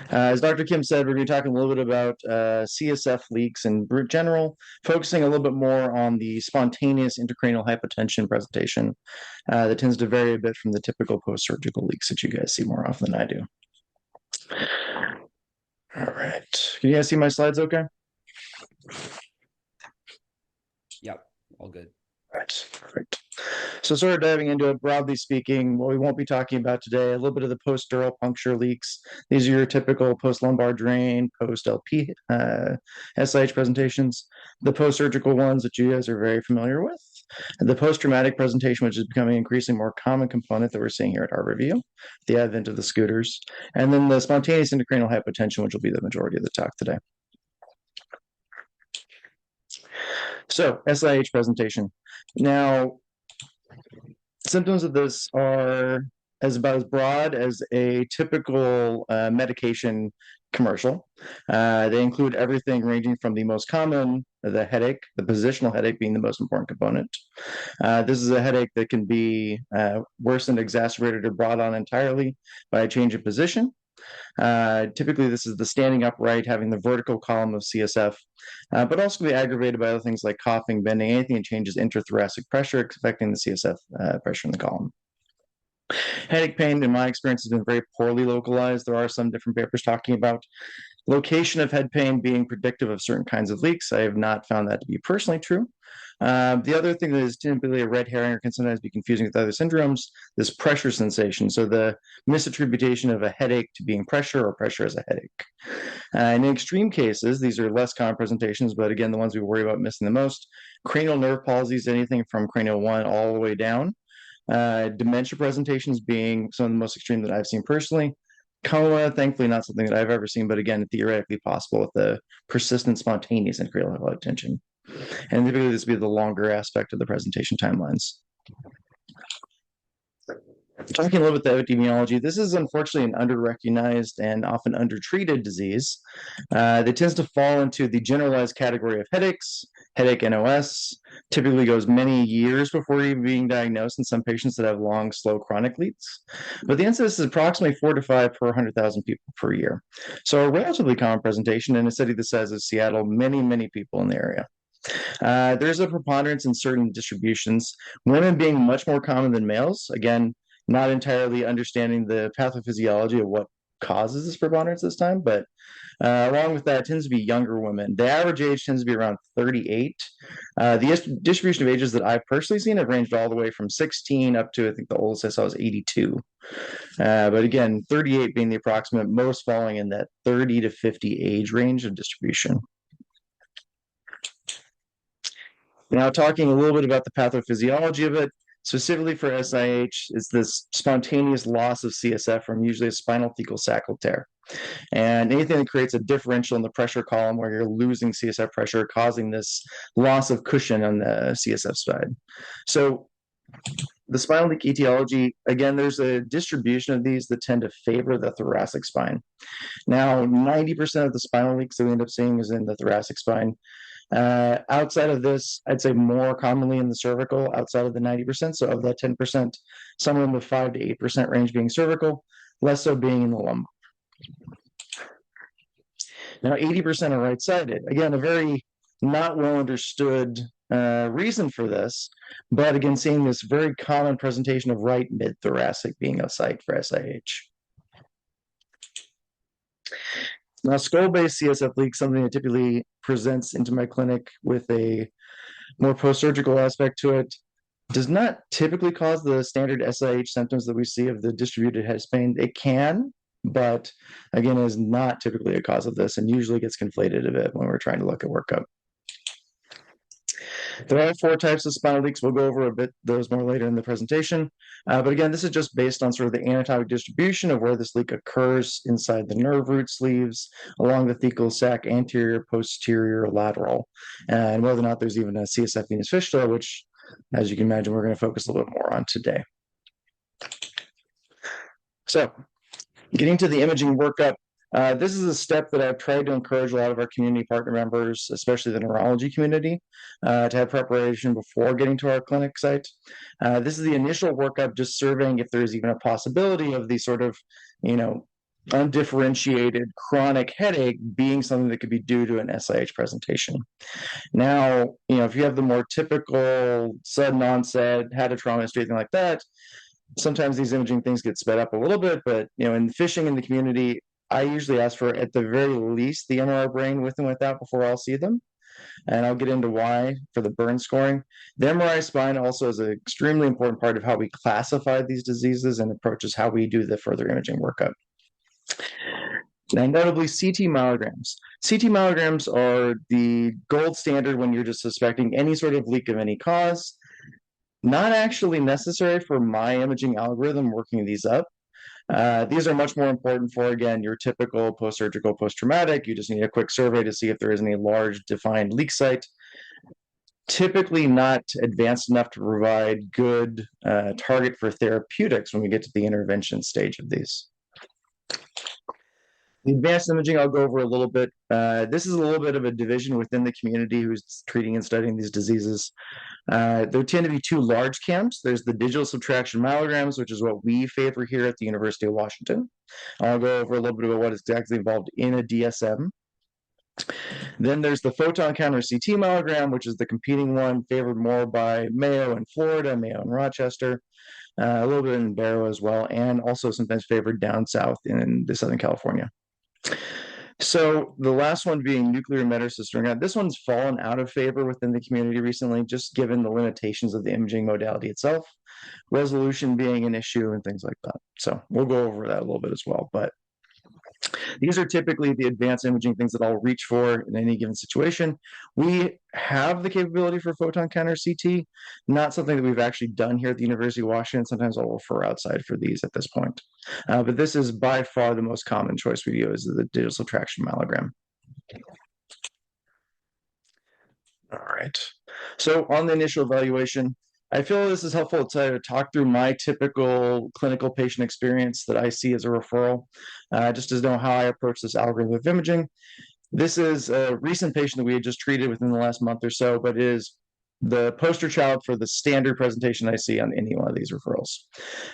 As Dr. Kim said, we're going to be talking a little bit about CSF leaks in general, focusing a little bit more on the spontaneous intracranial hypotension presentation that tends to vary a bit from the typical post-surgical leaks that you guys see more often than I do. All right. Can you guys see my slides okay? Yep, all good. Right, perfect. So sort of diving into it, broadly speaking, what we won't be talking about today, a little bit of the post-dural puncture leaks. These are your typical post-lumbar drain, post-LP SIH presentations. The post-surgical ones that you guys are very familiar with. The post-traumatic presentation, which is becoming an increasingly more common component that we're seeing here at Harborview, the advent of the scooters. And then the spontaneous intracranial hypotension, which will be the majority of the talk today. So, SIH presentation. Now, symptoms of this are about as broad as a typical medication commercial. They include everything ranging from the most common, the headache, the positional headache being the most important component. This is a headache that can be worsened, exacerbated, or brought on entirely by a change of position. Typically, this is the standing upright, having the vertical column of CSF, but also can be aggravated by other things like coughing, bending, anything that changes intrathoracic pressure, affecting the CSF pressure in the column. Headache pain, in my experience, has been very poorly localized. There are some different papers talking about location of head pain being predictive of certain kinds of leaks. I have not found that to be personally true. The other thing that is typically a red herring or can sometimes be confusing with other syndromes, this pressure sensation. So the misattribution of a headache to being pressure or pressure as a headache. In extreme cases, these are less common presentations, but again, the ones we worry about missing the most, cranial nerve palsies, anything from cranial 1 all the way down. Dementia presentations being some of the most extreme that I've seen personally. Coma, thankfully, not something that I've ever seen, but again, theoretically possible with the persistent spontaneous intracranial hypotension. And typically, this would be the longer aspect of the presentation timelines. Talking a little bit about the epidemiology, this is unfortunately an underrecognized and often undertreated disease that tends to fall into the generalized category of headaches. Headache NOS typically goes many years before even being diagnosed in some patients that have long, slow, chronic leaks. But the incidence is approximately 4 to 5 per 100,000 people per year. So a relatively common presentation in a city the size of Seattle, many people in the area. There's a preponderance in certain distributions, women being much more common than males. Again, not entirely understanding the pathophysiology of what causes this preponderance this time, but along with that, it tends to be younger women. The average age tends to be around 38. The distribution of ages that I've personally seen have ranged all the way from 16 up to, I think the oldest I saw was 82. But again, 38 being the approximate, most falling in that 30 to 50 age range of distribution. Now, talking a little bit about the pathophysiology of it, specifically for SIH, is this spontaneous loss of CSF from usually a spinal thecal saccal tear. And anything that creates a differential in the pressure column where you're losing CSF pressure, causing this loss of cushion on the CSF side. So the spinal leak etiology, again, there's a distribution of these that tend to favor the thoracic spine. Now, 90% of the spinal leaks that we end up seeing is in the thoracic spine. Outside of this, I'd say more commonly in the cervical, outside of the 90%. So of that 10%, somewhere in the 5 to 8% range being cervical, less so being in the lumbar. Now, 80% are right-sided. Again, a very not well understood reason for this, but again, seeing this very common presentation of right mid-thoracic being a site for SIH. Now, skull-based CSF leak, something that typically presents into my clinic with a more post-surgical aspect to it, does not typically cause the standard SIH symptoms that we see of the distributed head pain. It can, but again, is not typically a cause of this and usually gets conflated a bit when we're trying to look at workup. There are 4 types of spinal leaks. We'll go over a bit those more later in the presentation. But again, this is just based on sort of the anatomic distribution of where this leak occurs inside the nerve root sleeves, along the thecal sac, anterior, posterior, lateral, and whether or not there's even a CSF-Venous fistula, which, as you can imagine, we're going to focus a little bit more on today. So, getting to the imaging workup, this is a step that I've tried to encourage a lot of our community partner members, especially the neurology community, to have preparation before getting to our clinic site. This is the initial workup, just surveying if there's even a possibility of the sort of, undifferentiated chronic headache being something that could be due to an SIH presentation. Now, if you have the more typical sudden onset, had a trauma history, anything like that, sometimes these imaging things get sped up a little bit, but in fishing in the community, I usually ask for at the very least the MRI brain with and without before I'll see them. And I'll get into why for the burn scoring. The MRI spine also is an extremely important part of how we classify these diseases and approaches how we do the further imaging workup. And notably, CT myelograms. CT myelograms are the gold standard when you're just suspecting any sort of leak of any cause. Not actually necessary for my imaging algorithm working these up. These are much more important for, again, your typical post-surgical, post-traumatic. You just need a quick survey to see if there is any large defined leak site. Typically not advanced enough to provide good target for therapeutics when we get to the intervention stage of these. The advanced imaging, I'll go over a little bit. This is a little bit of a division within the community who's treating and studying these diseases. There tend to be two large camps. There's the digital subtraction myelograms, which is what we favor here at the University of Washington. I'll go over a little bit about what is exactly involved in a DSM. Then there's the photon counter CT myelogram, which is the competing one, favored more by Mayo in Florida, Mayo in Rochester, a little bit in Barrow as well, and also sometimes favored down south in the Southern California. So the last one being nuclear metacysteine. This one's fallen out of favor within the community recently, just given the limitations of the imaging modality itself, resolution being an issue and things like that. So we'll go over that a little bit as well. But these are typically the advanced imaging things that I'll reach for in any given situation. We have the capability for photon counter CT, not something that we've actually done here at the University of Washington. Sometimes I'll refer outside for these at this point. But this is by far the most common choice we use, is the digital subtraction myelogram. All right. So on the initial evaluation, I feel this is helpful to talk through my typical clinical patient experience that I see as a referral, just to know how I approach this algorithm of imaging. This is a recent patient that we had just treated within the last month or so, but it is the poster child for the standard presentation I see on any one of these referrals.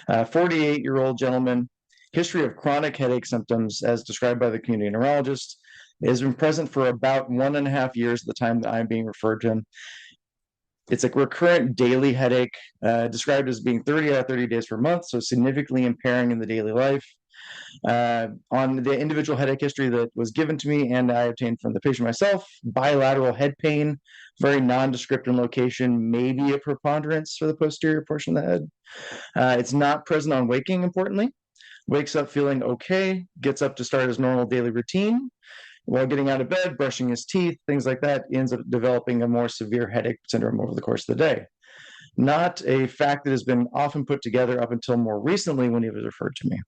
48-year-old gentleman, history of chronic headache symptoms as described by the community neurologist, has been present for about 1.5 years at the time that I'm being referred to him. It's a recurrent daily headache, described as being 30 out of 30 days per month, so significantly impairing in the daily life. On the individual headache history that was given to me and I obtained from the patient myself, bilateral head pain, very nondescript in location, maybe a preponderance for the posterior portion of the head. It's not present on waking, importantly. Wakes up feeling okay, gets up to start his normal daily routine. While getting out of bed, brushing his teeth, things like that, ends up developing a more severe headache syndrome over the course of the day. Not a fact that has been often put together up until more recently when he was referred to me.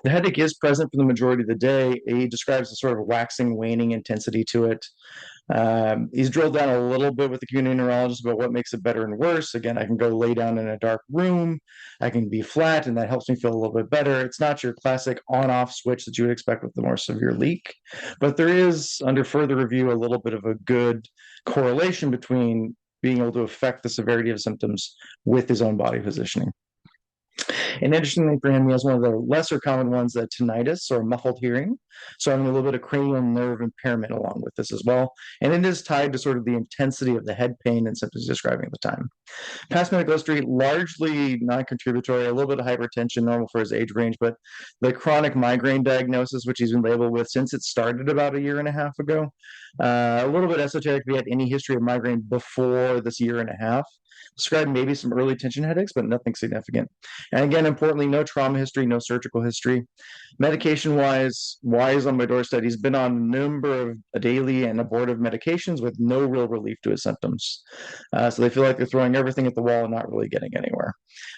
The headache is present for the majority of the day. He describes a sort of waxing, waning intensity to it. He's drilled down a little bit with the community neurologist about what makes it better and worse. Again, I can go lay down in a dark room. I can be flat, and that helps me feel a little bit better. It's not your classic on-off switch that you would expect with the more severe leak, but there is, under further review, a little bit of a good correlation between being able to affect the severity of symptoms with his own body positioning. And interestingly for him, he has one of the lesser common ones, tinnitus or muffled hearing. So having a little bit of cranial nerve impairment along with this as well. And it is tied to sort of the intensity of the head pain and symptoms describing at the time. Past medical history, largely non-contributory, a little bit of hypertension, normal for his age range, but the chronic migraine diagnosis, which he's been labeled with since it started about 1.5 years ago, a little bit esoteric if he had any history of migraine before this 1.5 years. Described maybe some early tension headaches, but nothing significant. And again, importantly, no trauma history, no surgical history. Medication-wise, why is on my doorstep? He's been on a number of daily and abortive medications with no real relief to his symptoms. So they feel like they're throwing everything at the wall and not really getting anywhere.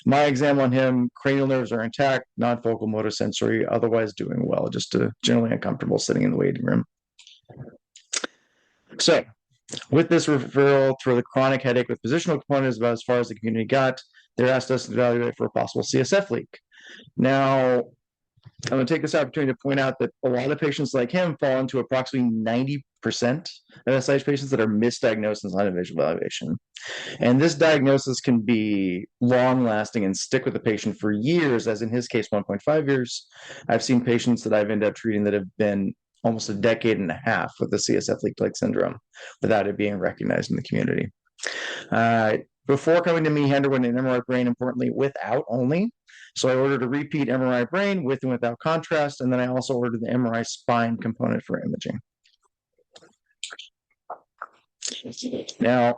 My exam on him, cranial nerves are intact, non-focal motor sensory, otherwise doing well, just generally uncomfortable sitting in the waiting room. So with this referral for the chronic headache with positional components, about as far as the community got, they asked us to evaluate for a possible CSF leak. Now, I'm going to take this opportunity to point out that a lot of patients like him fall into approximately 90% of SIH patients that are misdiagnosed in sign of visual evaluation. And this diagnosis can be long lasting and stick with the patient for years, as in his case, 1.5 years. I've seen patients that I've ended up treating that have been almost a decade and a half with the CSF leak plaque syndrome without it being recognized in the community. Before coming to me, he underwent an MRI brain, importantly, without only. So I ordered a repeat MRI brain with and without contrast, and then I also ordered the MRI spine component for imaging. Now,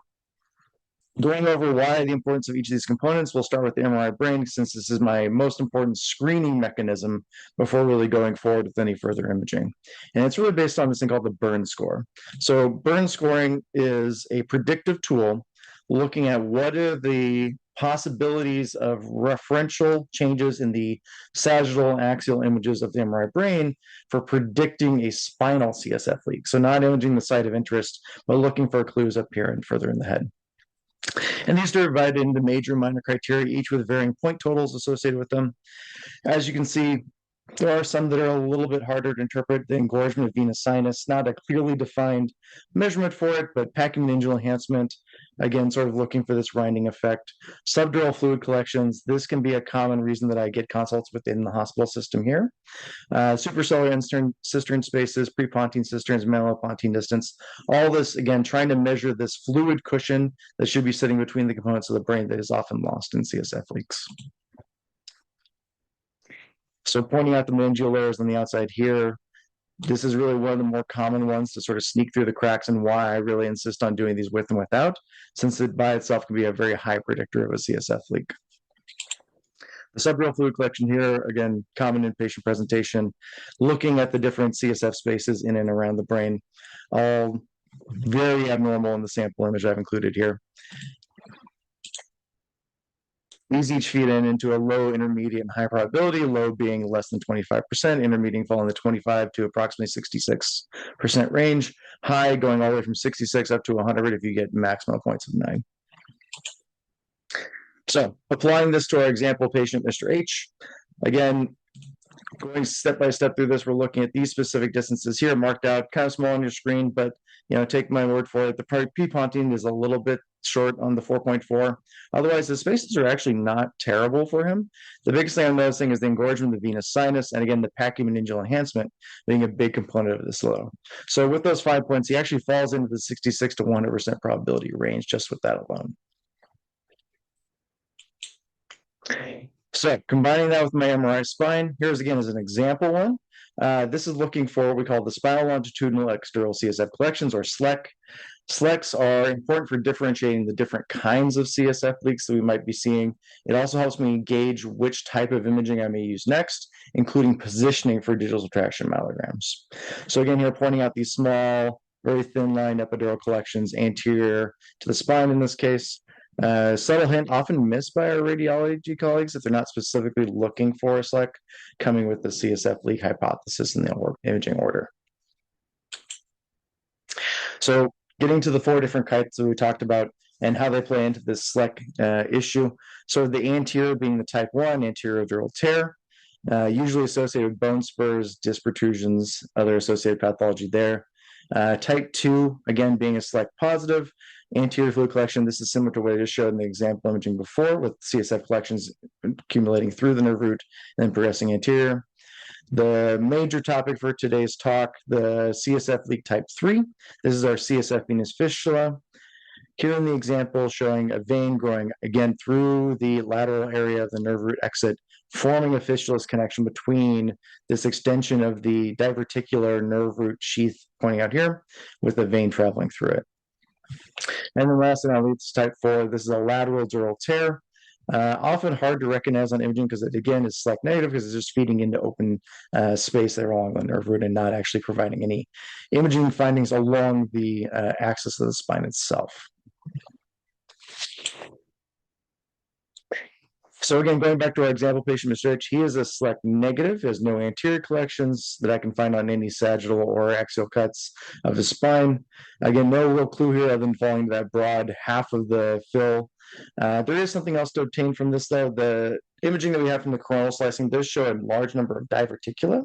going over why the importance of each of these components, we'll start with the MRI brain, since this is my most important screening mechanism before really going forward with any further imaging. And it's really based on this thing called the Burn score. So Burn scoring is a predictive tool looking at what are the possibilities of referential changes in the sagittal and axial images of the MRI brain for predicting a spinal CSF leak. So not imaging the site of interest, but looking for clues up here and further in the head. And these are divided into major and minor criteria, each with varying point totals associated with them. As you can see, there are some that are a little bit harder to interpret. The engorgement of venous sinus, not a clearly defined measurement for it, but pachymeningeal enhancement, again, sort of looking for this rinding effect. Subdural fluid collections, this can be a common reason that I get consults within the hospital system here. Supracellular and cistern spaces, prepontine cisterns, malopontine distance, all this, again, trying to measure this fluid cushion that should be sitting between the components of the brain that is often lost in CSF leaks. So pointing out the meningeal layers on the outside here, this is really one of the more common ones to sort of sneak through the cracks, and why I really insist on doing these with and without, since it by itself can be a very high predictor of a CSF leak. The subdural fluid collection here, again, common in patient presentation, looking at the different CSF spaces in and around the brain, all very abnormal in the sample image I've included here. These each feed into a low, intermediate, and high probability, low being less than 25%, intermediate falling the 25 to approximately 66% range, high going all the way from 66 up to 100 if you get maximum points of 9. So applying this to our example patient, Mr. H, again, going step by step through this, we're looking at these specific distances here marked out, kind of small on your screen, but take my word for it. The prepontine is a little bit short on the 4.4. Otherwise, the spaces are actually not terrible for him. The biggest thing I'm noticing is the engorgement of the venous sinus, and again, the pachymeningeal enhancement being a big component of this low. So with those 5 points, he actually falls into the 66 to 100% probability range just with that alone. So combining that with my MRI spine, here's again as an example one. This is looking for what we call the spinal longitudinal extradural CSF collections, or SLEC. SLECs are important for differentiating the different kinds of CSF leaks that we might be seeing. It also helps me gauge which type of imaging I may use next, including positioning for digital subtraction myelograms. So again, here pointing out these small, very thin line epidural collections anterior to the spine in this case. Subtle hint often missed by our radiology colleagues if they're not specifically looking for a SLEC, coming with the CSF leak hypothesis in the imaging order. So getting to the 4 different types that we talked about and how they play into this SLEC issue. So the anterior being the type 1, anterior dural tear, usually associated with bone spurs, disc protrusions, other associated pathology there. Type 2, again, being a SLEC positive. Anterior fluid collection, this is similar to what I just showed in the example imaging before, with CSF collections accumulating through the nerve root and then progressing anterior. The major topic for today's talk, the CSF leak type 3. This is our CSF-Venous fistula. Here in the example, showing a vein growing again through the lateral area of the nerve root exit, forming a fistulous connection between this extension of the diverticular nerve root sheath pointing out here with a vein traveling through it. And then last but not least, type 4, this is a lateral dural tear. Often hard to recognize on imaging because it, again, is SLEC negative because it's just feeding into open space there along the nerve root and not actually providing any imaging findings along the axis of the spine itself. So again, going back to our example patient, Mr. H, he is a SLEC negative, has no anterior collections that I can find on any sagittal or axial cuts of his spine. Again, no real clue here other than falling to that broad half of the fill. There is something else to obtain from this, though. imaging that we have from the coronal slicing does show a large number of diverticula,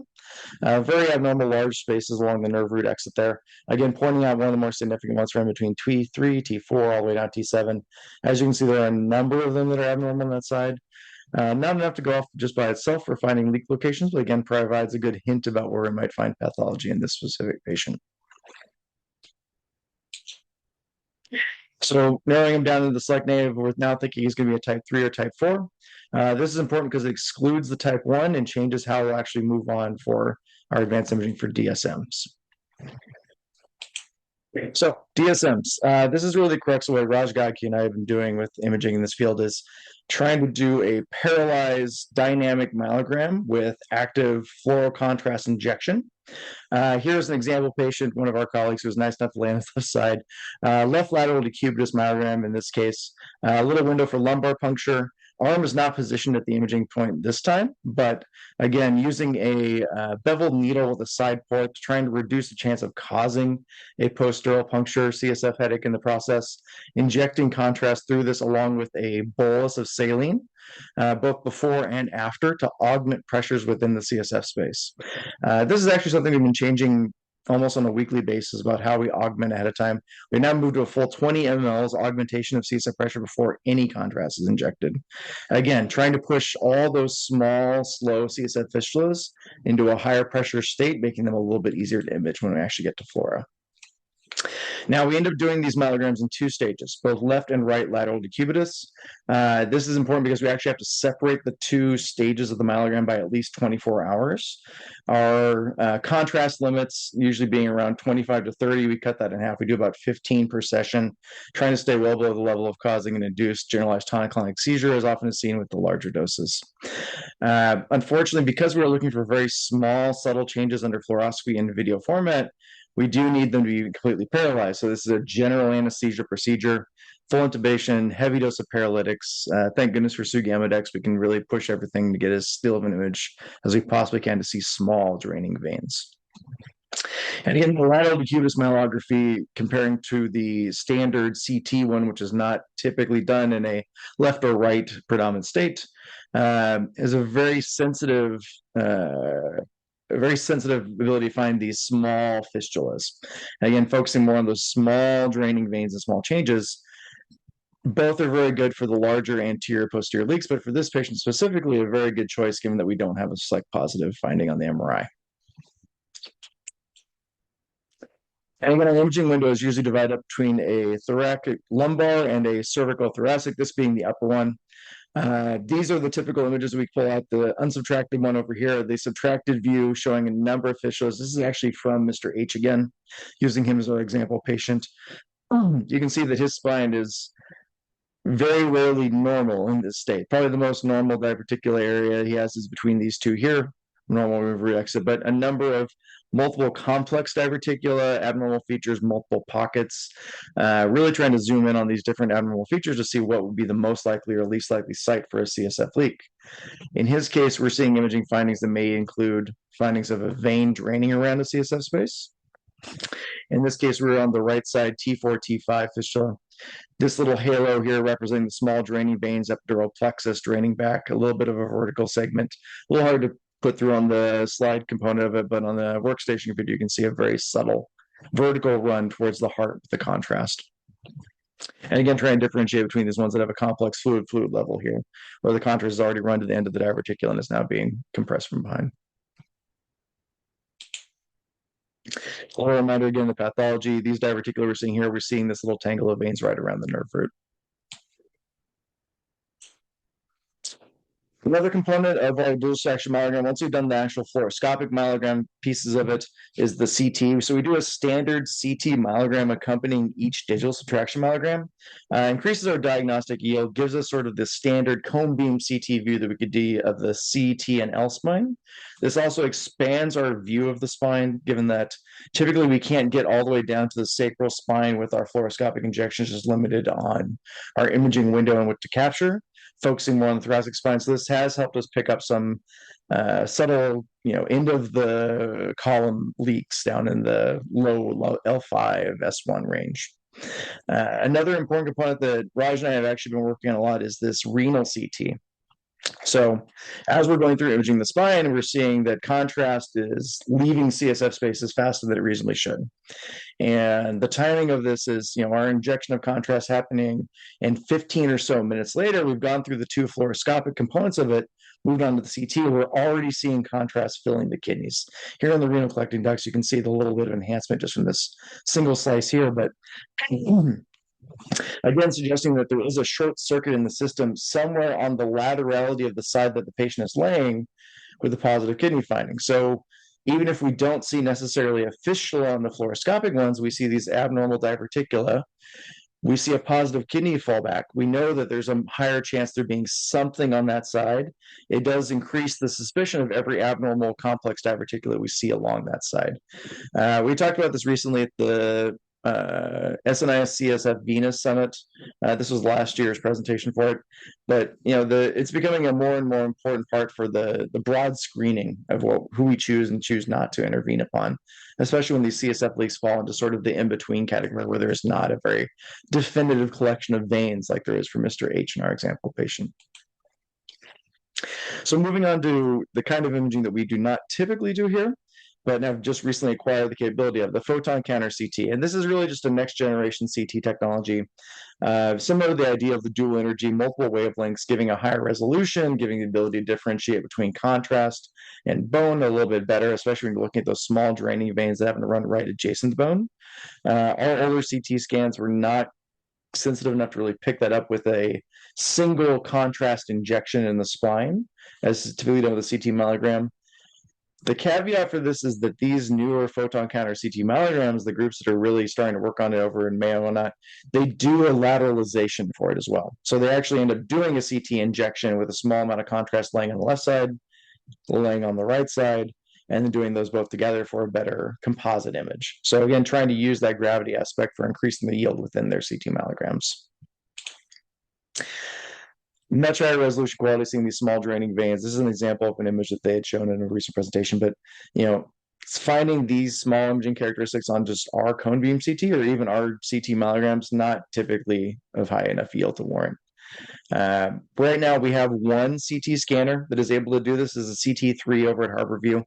very abnormal large spaces along the nerve root exit there. Again, pointing out one of the more significant ones from between T3, T4, all the way down to T7. As you can see, there are a number of them that are abnormal on that side. Not enough to go off just by itself for finding leak locations, but again, provides a good hint about where we might find pathology in this specific patient. So narrowing him down to the select native, we're now thinking he's going to be a type 3 or type 4. This is important because it excludes the type 1 and changes how we'll actually move on for our advanced imaging for DSMs. So DSMs, this is really the crux of what Raj Gadki and I have been doing with imaging in this field, is trying to do a paralyzed dynamic myelogram with active fluoral contrast injection. Here's an example patient, one of our colleagues who was nice enough to lay on the left side. Left lateral decubitus myelogram in this case, a little window for lumbar puncture. Arm is not positioned at the imaging point this time, but again, using a beveled needle with a side port, trying to reduce the chance of causing a post-dural puncture, CSF headache in the process, injecting contrast through this along with a bolus of saline, both before and after, to augment pressures within the CSF space. This is actually something we've been changing almost on a weekly basis about how we augment ahead of time. We now move to a full 20 mLs augmentation of CSF pressure before any contrast is injected. Again, trying to push all those small, slow CSF fistulas into a higher pressure state, making them a little bit easier to image when we actually get to flora. Now, we end up doing these myelograms in 2 stages, both left and right lateral decubitus. This is important because we actually have to separate the 2 stages of the myelogram by at least 24 hours. Our contrast limits usually being around 25 to 30. We cut that in half. We do about 15 per session, trying to stay well below the level of causing an induced generalized tonic-clonic seizure, as often is seen with the larger doses. Unfortunately, because we are looking for very small, subtle changes under fluoroscopy in video format, we do need them to be completely paralyzed. So this is a general anesthesia procedure, full intubation, heavy dose of paralytics. Thank goodness for Sugamidex. We can really push everything to get as still of an image as we possibly can to see small draining veins. And again, the lateral decubitus myelography, comparing to the standard CT one, which is not typically done in a left or right predominant state, is a very sensitive ability to find these small fistulas. Again, focusing more on those small draining veins and small changes. Both are very good for the larger anterior posterior leaks, but for this patient specifically, a very good choice given that we don't have a select positive finding on the MRI. And again, an imaging window is usually divided up between a thoracic lumbar and a cervical thoracic, this being the upper one. These are the typical images we pull out. The unsubtracted one over here, the subtracted view showing a number of fistulas. This is actually from Mr. H again, using him as our example patient. You can see that his spine is very rarely normal in this state. Probably the most normal diverticular area he has is between these 2 here, normal river exit, but a number of multiple complex diverticula, abnormal features, multiple pockets, really trying to zoom in on these different abnormal features to see what would be the most likely or least likely site for a CSF leak. In his case, we're seeing imaging findings that may include findings of a vein draining around the CSF space. In this case, we're on the right side, T4, T5 fistula. This little halo here representing the small draining veins, epidural plexus draining back, a little bit of a vertical segment. A little hard to put through on the slide component of it, but on the workstation video, you can see a very subtle vertical run towards the heart with the contrast. And again, try and differentiate between these ones that have a complex fluid level here, where the contrast has already run to the end of the diverticula and is now being compressed from behind. A little reminder again, the pathology, these diverticula we're seeing here, we're seeing this little tangle of veins right around the nerve root. Another component of our dual extraction myelogram, once we've done the actual fluoroscopic myelogram pieces of it, is the CT. So we do a standard CT myelogram accompanying each digital subtraction myelogram. Increases our diagnostic yield, gives us sort of the standard cone beam CT view that we could do of the CT and L spine. This also expands our view of the spine, given that typically we can't get all the way down to the sacral spine with our fluoroscopic injections, just limited on our imaging window in which to capture, focusing more on the thoracic spine. So this has helped us pick up some subtle, end of the column leaks down in the low L5, S1 range. Another important component that Raj and I have actually been working on a lot is this renal CT. So as we're going through imaging the spine, we're seeing that contrast is leaving CSF spaces faster than it reasonably should. And the timing of this is, our injection of contrast happening, and 15 or so minutes later, we've gone through the two fluoroscopic components of it, moved on to the CT. We're already seeing contrast filling the kidneys. Here on the renal collecting ducts, you can see the little bit of enhancement just from this single slice here, but again, suggesting that there is a short circuit in the system somewhere on the laterality of the side that the patient is laying with a positive kidney finding. So even if we don't see necessarily a fistula on the fluoroscopic ones, we see these abnormal diverticula. We see a positive kidney fallback. We know that there's a higher chance there being something on that side. It does increase the suspicion of every abnormal complex diverticula we see along that side. We talked about this recently at the SNIS CSF-Venous Summit. This was last year's presentation for it, but it's becoming a more and more important part for the broad screening of who we choose and choose not to intervene upon, especially when these CSF leaks fall into sort of the in-between category where there's not a very definitive collection of veins like there is for Mr. H in our example patient. So moving on to the kind of imaging that we do not typically do here, but have just recently acquired the capability of the photon counter CT. And this is really just a next generation CT technology, similar to the idea of the dual energy, multiple wavelengths, giving a higher resolution, giving the ability to differentiate between contrast and bone a little bit better, especially when you're looking at those small draining veins that happen to run right adjacent to bone. Our older CT scans were not sensitive enough to really pick that up with a single contrast injection in the spine, as typically done with a CT myelogram. The caveat for this is that these newer photon counter CT myelograms, the groups that are really starting to work on it over in Mayo and whatnot, they do a lateralization for it as well. So they actually end up doing a CT injection with a small amount of contrast laying on the left side, laying on the right side, and then doing those both together for a better composite image. So again, trying to use that gravity aspect for increasing the yield within their CT myelograms. Much higher resolution quality, seeing these small draining veins. This is an example of an image that they had shown in a recent presentation, but finding these small imaging characteristics on just our cone beam CT or even our CT myelograms, not typically of high enough yield to warrant. Right now, we have one CT scanner that is able to do this. This is a CT3 over at Harborview.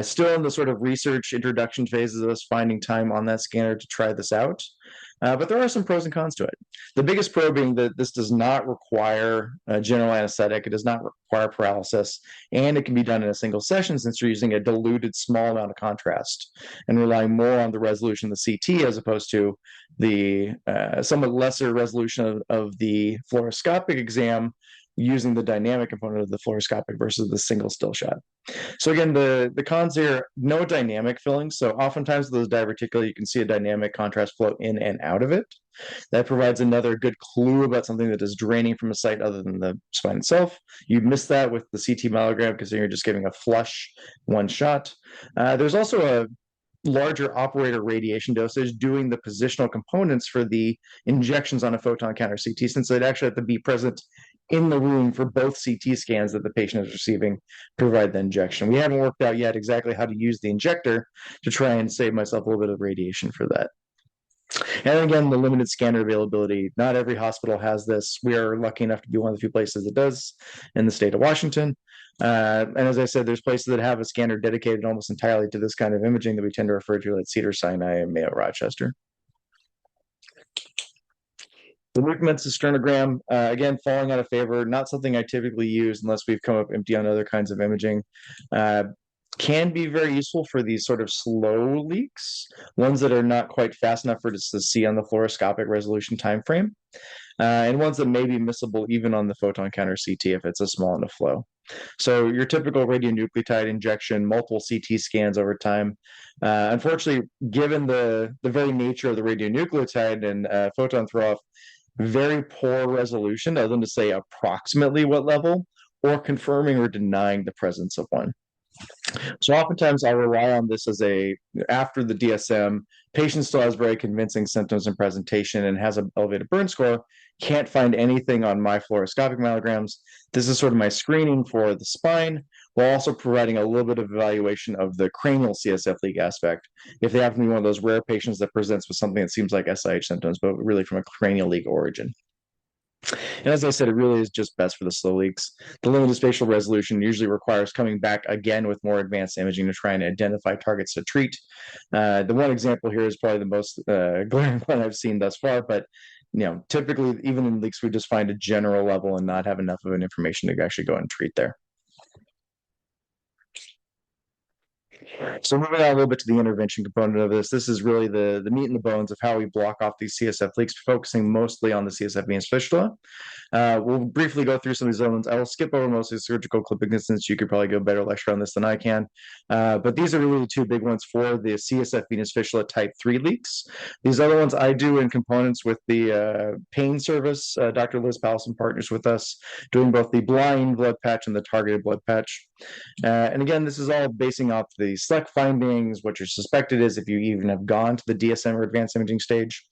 Still in the sort of research introduction phases of us finding time on that scanner to try this out. But there are some pros and cons to it. The biggest pro being that this does not require general anesthetic. It does not require paralysis, and it can be done in a single session since you're using a diluted small amount of contrast and relying more on the resolution of the CT as opposed to the somewhat lesser resolution of the fluoroscopic exam using the dynamic component of the fluoroscopic versus the single still shot. So again, the cons here, no dynamic filling. So oftentimes those diverticula, you can see a dynamic contrast flow in and out of it. That provides another good clue about something that is draining from a site other than the spine itself. You miss that with the CT myelogram because then you're just giving a flush one shot. There's also a larger operator radiation dosage doing the positional components for the injections on a photon counter CT, since they'd actually have to be present in the room for both CT scans that the patient is receiving to provide the injection. We haven't worked out yet exactly how to use the injector to try and save myself a little bit of radiation for that. And again, the limited scanner availability. Not every hospital has this. We are lucky enough to be one of the few places that does in the state of Washington. And as I said, there's places that have a scanner dedicated almost entirely to this kind of imaging that we tend to refer to like Cedars-Sinai and Mayo Rochester. The Wickman's sternogram, again, falling out of favor, not something I typically use unless we've come up empty on other kinds of imaging. Can be very useful for these sort of slow leaks, ones that are not quite fast enough for us to see on the fluoroscopic resolution time frame, and ones that may be missable even on the photon counter CT if it's a small enough flow. So your typical radionuclide injection, multiple CT scans over time. Unfortunately, given the very nature of the radionucleotide and photon throw-off, very poor resolution, other than to say approximately what level, or confirming or denying the presence of one. So oftentimes I rely on this as after the DSM, patient still has very convincing symptoms and presentation and has an elevated burn score, can't find anything on my fluoroscopic myelograms. This is sort of my screening for the spine, while also providing a little bit of evaluation of the cranial CSF leak aspect. If they happen to be one of those rare patients that presents with something that seems like SIH symptoms, but really from a cranial leak origin. And as I said, it really is just best for the slow leaks. The limited spatial resolution usually requires coming back again with more advanced imaging to try and identify targets to treat. The one example here is probably the most glaring one I've seen thus far, but typically even in leaks, we just find a general level and not have enough of an information to actually go and treat there. So moving on a little bit to the intervention component of this is really the meat and the bones of how we block off these CSF leaks, focusing mostly on the CSF-venous fistula. We'll briefly go through some of these other ones. I will skip over mostly surgical clipping since you could probably go better lecture on this than I can. But these are really the two big ones for the CSF-venous fistula type 3 leaks. These other ones I do in components with the pain service. Dr. Liz Powelson partners with us, doing both the blind blood patch and the targeted blood patch. And again, this is all basing off the SLEC findings, what your suspected is if you even have gone to the DSM or advanced imaging stage.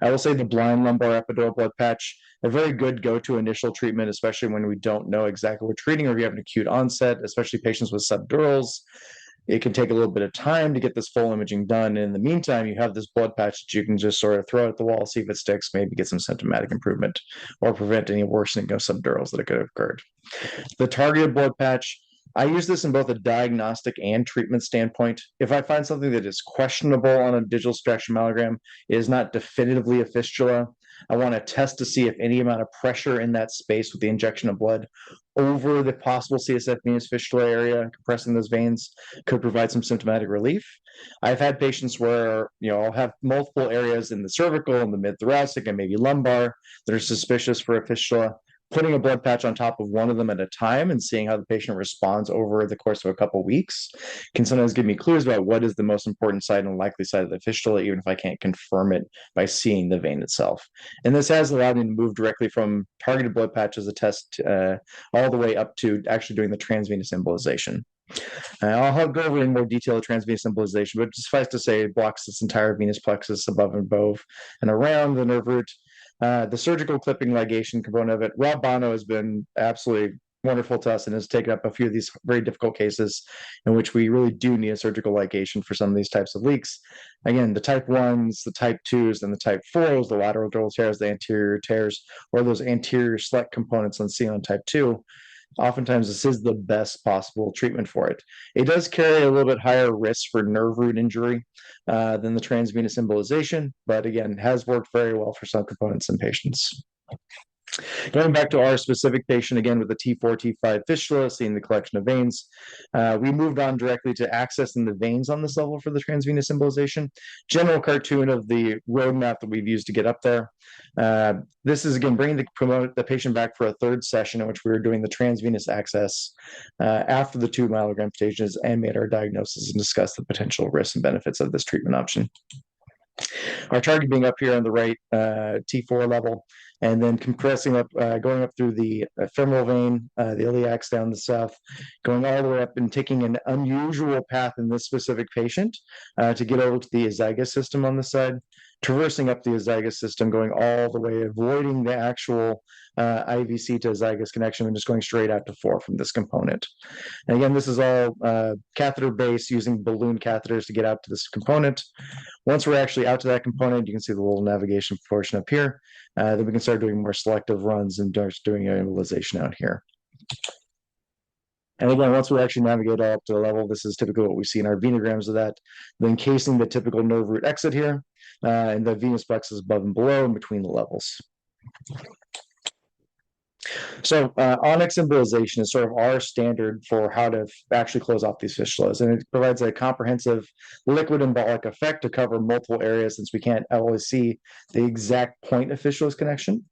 I will say the blind lumbar epidural blood patch, a very good go-to initial treatment, especially when we don't know exactly what we're treating or if you have an acute onset, especially patients with subdurals. It can take a little bit of time to get this full imaging done. In the meantime, you have this blood patch that you can just sort of throw at the wall, see if it sticks, maybe get some symptomatic improvement or prevent any worsening of subdurals that could have occurred. The targeted blood patch, I use this in both a diagnostic and treatment standpoint. If I find something that is questionable on a digital spectromyogram, it is not definitively a fistula, I want to test to see if any amount of pressure in that space with the injection of blood over the possible CSF venous fistula area, compressing those veins, could provide some symptomatic relief. I've had patients where, I'll have multiple areas in the cervical and the mid-thoracic and maybe lumbar that are suspicious for a fistula. Putting a blood patch on top of one of them at a time and seeing how the patient responds over the course of a couple of weeks can sometimes give me clues about what is the most important side and likely side of the fistula, even if I can't confirm it by seeing the vein itself. And this has allowed me to move directly from targeted blood patch as a test all the way up to actually doing the transvenous embolization. I'll go over in more detail the transvenous embolization, but suffice to say, it blocks this entire venous plexus above and above and around the nerve root. The surgical clipping ligation component of it, Rob Bono has been absolutely wonderful to us and has taken up a few of these very difficult cases in which we really do need a surgical ligation for some of these types of leaks. Again, the type 1s, the type 2s, and the type 4s, the lateral dural tears, the anterior tears, or those anterior SLEC components seen on type 2. Oftentimes, this is the best possible treatment for it. It does carry a little bit higher risk for nerve root injury than the transvenous embolization, but again, has worked very well for some components in patients. Going back to our specific patient, again, with the T4, T5 fistula, seeing the collection of veins, we moved on directly to accessing the veins on this level for the transvenous embolization. General cartoon of the roadmap that we've used to get up there. This is, again, bringing the patient back for a third session in which we were doing the transvenous access after the 2 myelogram amputations and made our diagnosis and discussed the potential risks and benefits of this treatment option. Our target being up here on the right T4 level, and then compressing up, going up through the femoral vein, the iliacs down the south, going all the way up and taking an unusual path in this specific patient to get over to the azygous system on the side, traversing up the azygous system, going all the way, avoiding the actual IVC to azygous connection and just going straight out to 4 from this component. And again, this is all catheter based, using balloon catheters to get out to this component. Once we're actually out to that component, you can see the little navigation portion up here. Then we can start doing more selective runs and doing embolization out here. And again, once we actually navigate up to the level, this is typically what we see in our venograms of that. Then casing the typical nerve root exit here, and the venous plexus above and below and between the levels. So onyx embolization is sort of our standard for how to actually close off these fistulas, and it provides a comprehensive liquid embolic effect to cover multiple areas since we can't always see the exact point of fistula's connection.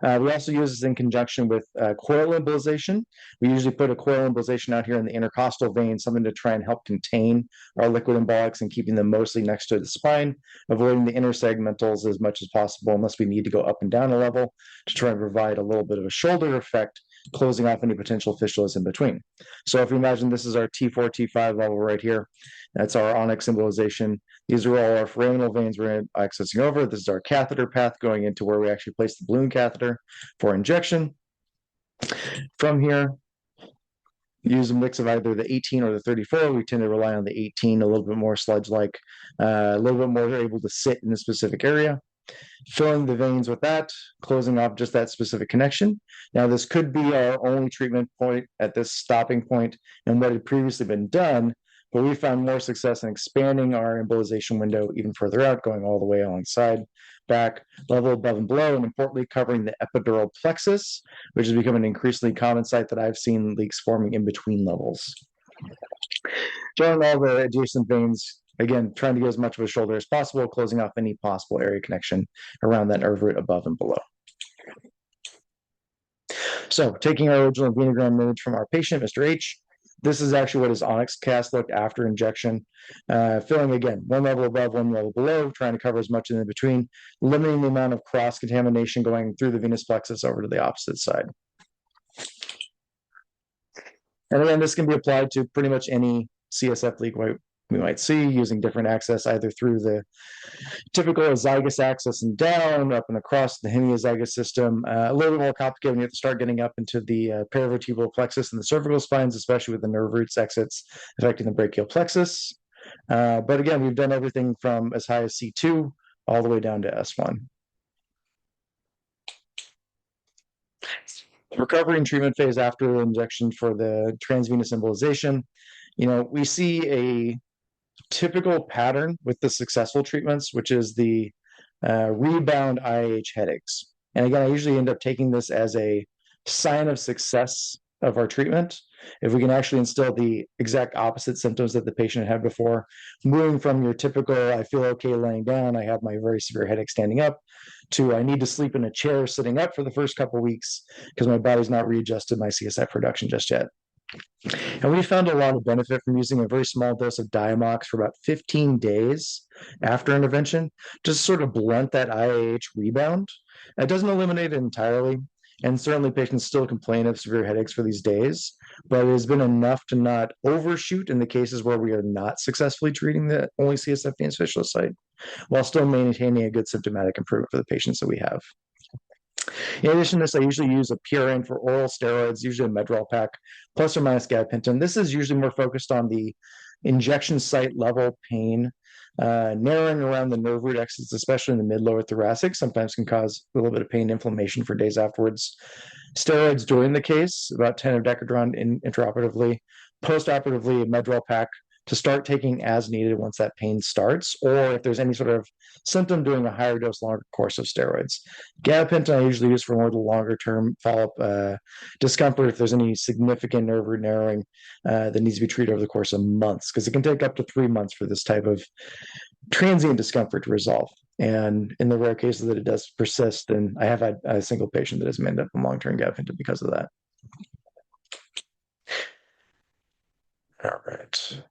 We also use this in conjunction with coil embolization. We usually put a coil embolization out here in the intercostal vein, something to try and help contain our liquid embolics and keeping them mostly next to the spine, avoiding the intersegmentals as much as possible unless we need to go up and down a level to try and provide a little bit of a shoulder effect, closing off any potential fistulas in between. So if you imagine this is our T4, T5 level right here, that's our onyx embolization. These are all our foraminal veins we're accessing over. This is our catheter path going into where we actually place the balloon catheter for injection. From here, use a mix of either the 18 or the 34. We tend to rely on the 18, a little bit more sludge-like, a little bit more able to sit in a specific area. filling the veins with that, closing off just that specific connection. Now, this could be our only treatment point at this stopping point and what had previously been done, but we found more success in expanding our embolization window even further out, going all the way alongside, back, level, above, and below, and importantly, covering the epidural plexus, which has become an increasingly common site that I've seen leaks forming in between levels. Joining all the adjacent veins, again, trying to get as much of a shoulder as possible, closing off any possible area connection around that nerve root above and below. So taking our original venogram image from our patient, Mr. H, this is actually what his onyx cast looked after injection. Filling again, one level above, one level below, trying to cover as much in between, limiting the amount of cross-contamination going through the venous plexus over to the opposite side. And again, this can be applied to pretty much any CSF leak we might see using different access, either through the typical azygous axis and down, up and across the hemiazygous system. A little bit more complicated when you have to start getting up into the paravertebral plexus and the cervical spines, especially with the nerve roots exits affecting the brachial plexus. But again, we've done everything from as high as C2 all the way down to S1. Recovery and treatment phase after the injection for the transvenous embolization. We see a typical pattern with the successful treatments, which is the rebound IH headaches. And again, I usually end up taking this as a sign of success of our treatment. If we can actually instill the exact opposite symptoms that the patient had before, moving from your typical, I feel okay laying down, I have my very severe headache standing up, to I need to sleep in a chair sitting up for the first couple of weeks because my body's not readjusted my CSF production just yet. And we found a lot of benefit from using a very small dose of Diamox for about 15 days after intervention, just sort of blunt that IAH rebound. It doesn't eliminate it entirely, and certainly patients still complain of severe headaches for these days, but it has been enough to not overshoot in the cases where we are not successfully treating the only CSF venous fistula site, while still maintaining a good symptomatic improvement for the patients that we have. In addition to this, I usually use a PRN for oral steroids, usually a Medrol pack, plus or minus gabapentin. This is usually more focused on the injection site level pain, narrowing around the nerve root exits, especially in the mid-lower thoracic, sometimes can cause a little bit of pain inflammation for days afterwards. Steroids during the case, about 10 of Decadron intraoperatively. Post-operatively, a Medrol pack to start taking as needed once that pain starts, or if there's any sort of symptom, doing a higher dose, longer course of steroids. Gabapentin I usually use for more of the longer term follow-up discomfort if there's any significant nerve root narrowing that needs to be treated over the course of months, because it can take up to 3 months for this type of transient discomfort to resolve. And in the rare cases that it does persist, and I have had a single patient that has ended up in long-term gabapentin because of that. All right.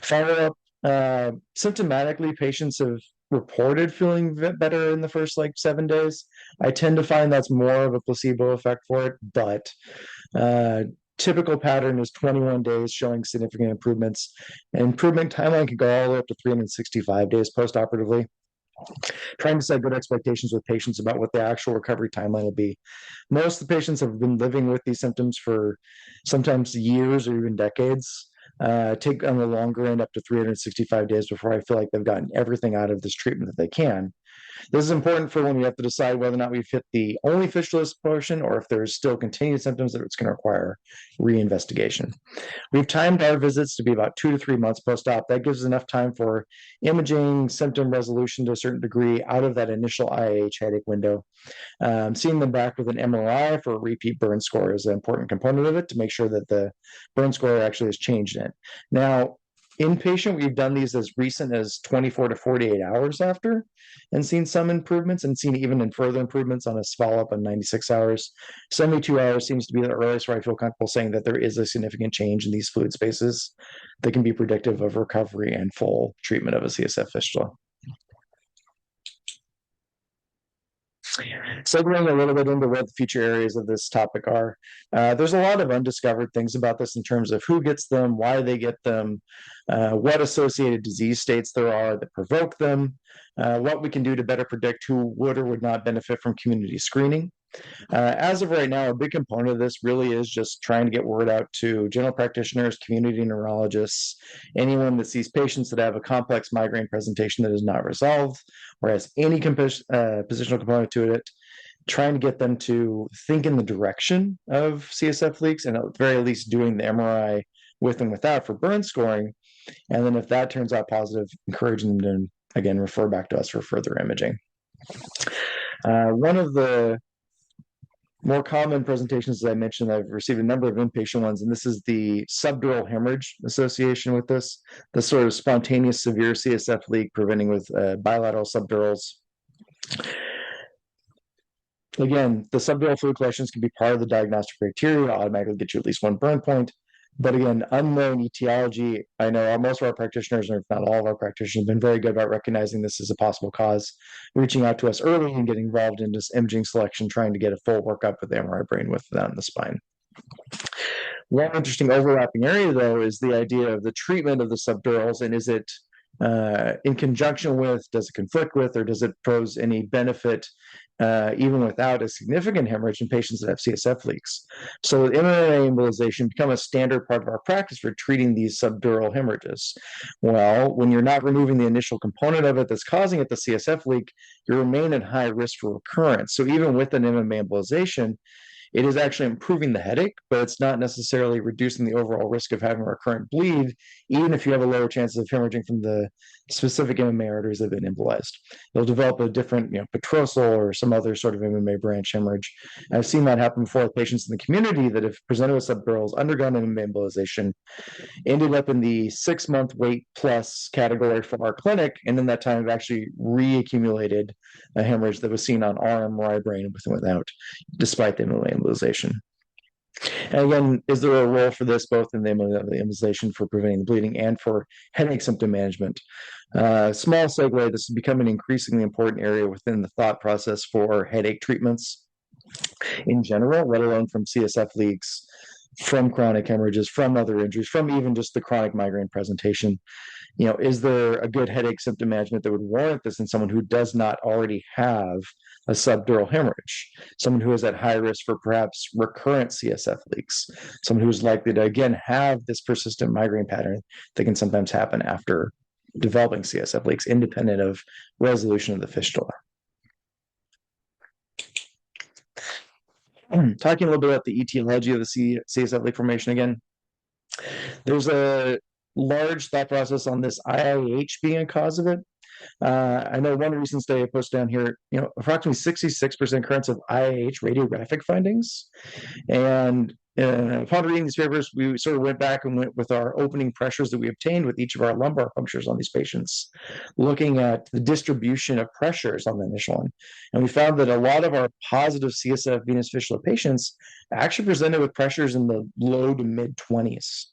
Follow-up, symptomatically, patients have reported feeling better in the first 7 days. I tend to find that's more of a placebo effect for it, but typical pattern is 21 days showing significant improvements. Improvement timeline can go all the way up to 365 days post-operatively. Trying to set good expectations with patients about what the actual recovery timeline will be. Most of the patients have been living with these symptoms for sometimes years or even decades. Take on the longer end up to 365 days before I feel like they've gotten everything out of this treatment that they can. This is important for when we have to decide whether or not we've hit the only fistulous portion or if there's still continued symptoms that it's going to require reinvestigation. We've timed our visits to be about 2 to 3 months post-op. That gives us enough time for imaging, symptom resolution to a certain degree out of that initial IAH headache window. Seeing them back with an MRI for a repeat burn score is an important component of it to make sure that the burn score actually has changed in it. Now, inpatient, we've done these as recent as 24 to 48 hours after and seen some improvements and seen even in further improvements on a follow-up on 96 hours. 72 hours seems to be the earliest where I feel comfortable saying that there is a significant change in these fluid spaces that can be predictive of recovery and full treatment of a CSF fistula. Segueing a little bit into what the future areas of this topic are, there's a lot of undiscovered things about this in terms of who gets them, why they get them, what associated disease states there are that provoke them, what we can do to better predict who would or would not benefit from community screening. As of right now, a big component of this really is just trying to get word out to general practitioners, community neurologists, anyone that sees patients that have a complex migraine presentation that is not resolved or has any positional component to it, trying to get them to think in the direction of CSF leaks and at the very least doing the MRI with and without for burn scoring. And then if that turns out positive, encouraging them to, again, refer back to us for further imaging. One of the more common presentations, as I mentioned, I've received a number of inpatient ones, and this is the subdural hemorrhage association with this, the sort of spontaneous severe CSF leak preventing with bilateral subdurals. Again, the subdural fluid collections can be part of the diagnostic criteria, automatically get you at least one burn point. But again, unknown etiology, I know most of our practitioners, or if not all of our practitioners, have been very good about recognizing this as a possible cause, reaching out to us early and getting involved in this imaging selection, trying to get a full workup with the MRI brain width down the spine. One interesting overlapping area, though, is the idea of the treatment of the subdurals, and is it in conjunction with, does it conflict with, or does it pose any benefit even without a significant hemorrhage in patients that have CSF leaks? So MMA embolization become a standard part of our practice for treating these subdural hemorrhages. Well, when you're not removing the initial component of it that's causing it, the CSF leak, you remain at high risk for recurrence. So even with an MMA embolization, it is actually improving the headache, but it's not necessarily reducing the overall risk of having a recurrent bleed, even if you have a lower chance of hemorrhaging from the specific MMA arteries that have been embolized. You'll develop a different, petrosal or some other sort of MMA branch hemorrhage. And I've seen that happen before with patients in the community that have presented with subdurals, undergone MMA embolization, ended up in the 6-month wait plus category from our clinic, and in that time have actually reaccumulated a hemorrhage that was seen on our MRI brain with and without, despite the embolization. And again, is there a role for this both in the embolization for preventing the bleeding and for headache symptom management? Small segue, this is becoming an increasingly important area within the thought process for headache treatments in general, let alone from CSF leaks, from chronic hemorrhages, from other injuries, from even just the chronic migraine presentation. Is there a good headache symptom management that would warrant this in someone who does not already have a subdural hemorrhage, someone who is at high risk for perhaps recurrent CSF leaks, someone who is likely to, again, have this persistent migraine pattern that can sometimes happen after developing CSF leaks, independent of resolution of the fistula. Talking a little bit about the etiology of the CSF leak formation again, there's a large thought process on this IIH being a cause of it. I know one recent study I posted down here, approximately 66% occurrence of IIH radiographic findings. And upon reading these papers, we sort of went back and went with our opening pressures that we obtained with each of our lumbar punctures on these patients, looking at the distribution of pressures on the initial one. And we found that a lot of our positive CSF venous fistula patients actually presented with pressures in the low to mid 20s,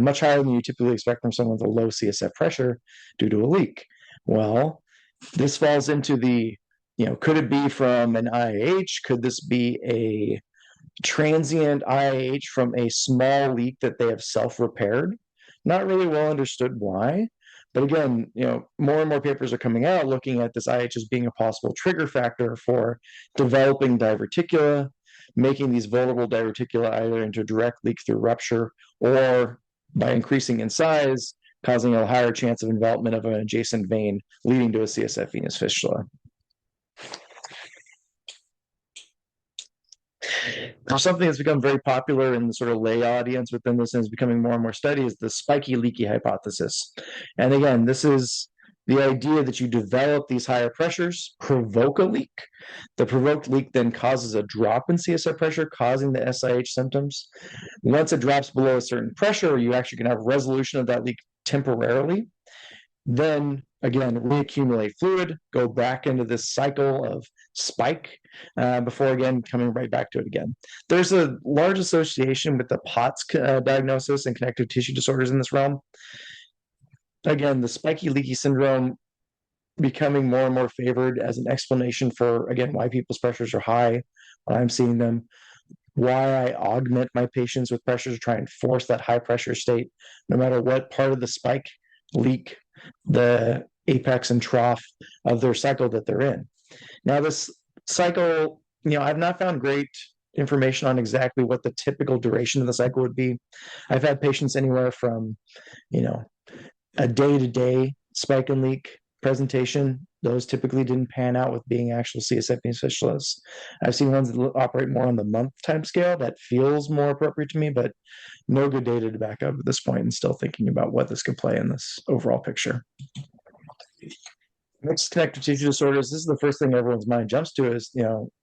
much higher than you typically expect from someone with a low CSF pressure due to a leak. Well, this falls into the, could it be from an IIH? Could this be a transient IIH from a small leak that they have self-repaired? Not really well understood why. But again, more and more papers are coming out looking at this IIH as being a possible trigger factor for developing diverticula, making these vulnerable diverticula either into direct leak through rupture or by increasing in size, causing a higher chance of development of an adjacent vein leading to a CSF venous fistula. Now, something that's become very popular in the sort of lay audience within this and is becoming more and more studied is the spiky leaky hypothesis. And again, this is the idea that you develop these higher pressures, provoke a leak. The provoked leak then causes a drop in CSF pressure, causing the SIH symptoms. Once it drops below a certain pressure, you actually can have resolution of that leak temporarily. Then, again, reaccumulate fluid, go back into this cycle of spike before, again, coming right back to it again. There's a large association with the POTS diagnosis and connective tissue disorders in this realm. Again, the spiky leaky syndrome becoming more and more favored as an explanation for, again, why people's pressures are high, why I'm seeing them, why I augment my patients with pressure to try and force that high pressure state, no matter what part of the spike, leak, the apex and trough of their cycle that they're in. Now, this cycle, I've not found great information on exactly what the typical duration of the cycle would be. I've had patients anywhere from, you know, a day-to-day spike and leak presentation. Those typically didn't pan out with being actual CSF-Venous fistulas. I've seen ones that operate more on the month time scale. That feels more appropriate to me, but no good data to back up at this point, and still thinking about what this could play in this overall picture. Mixed connective tissue disorders, this is the first thing everyone's mind jumps to is,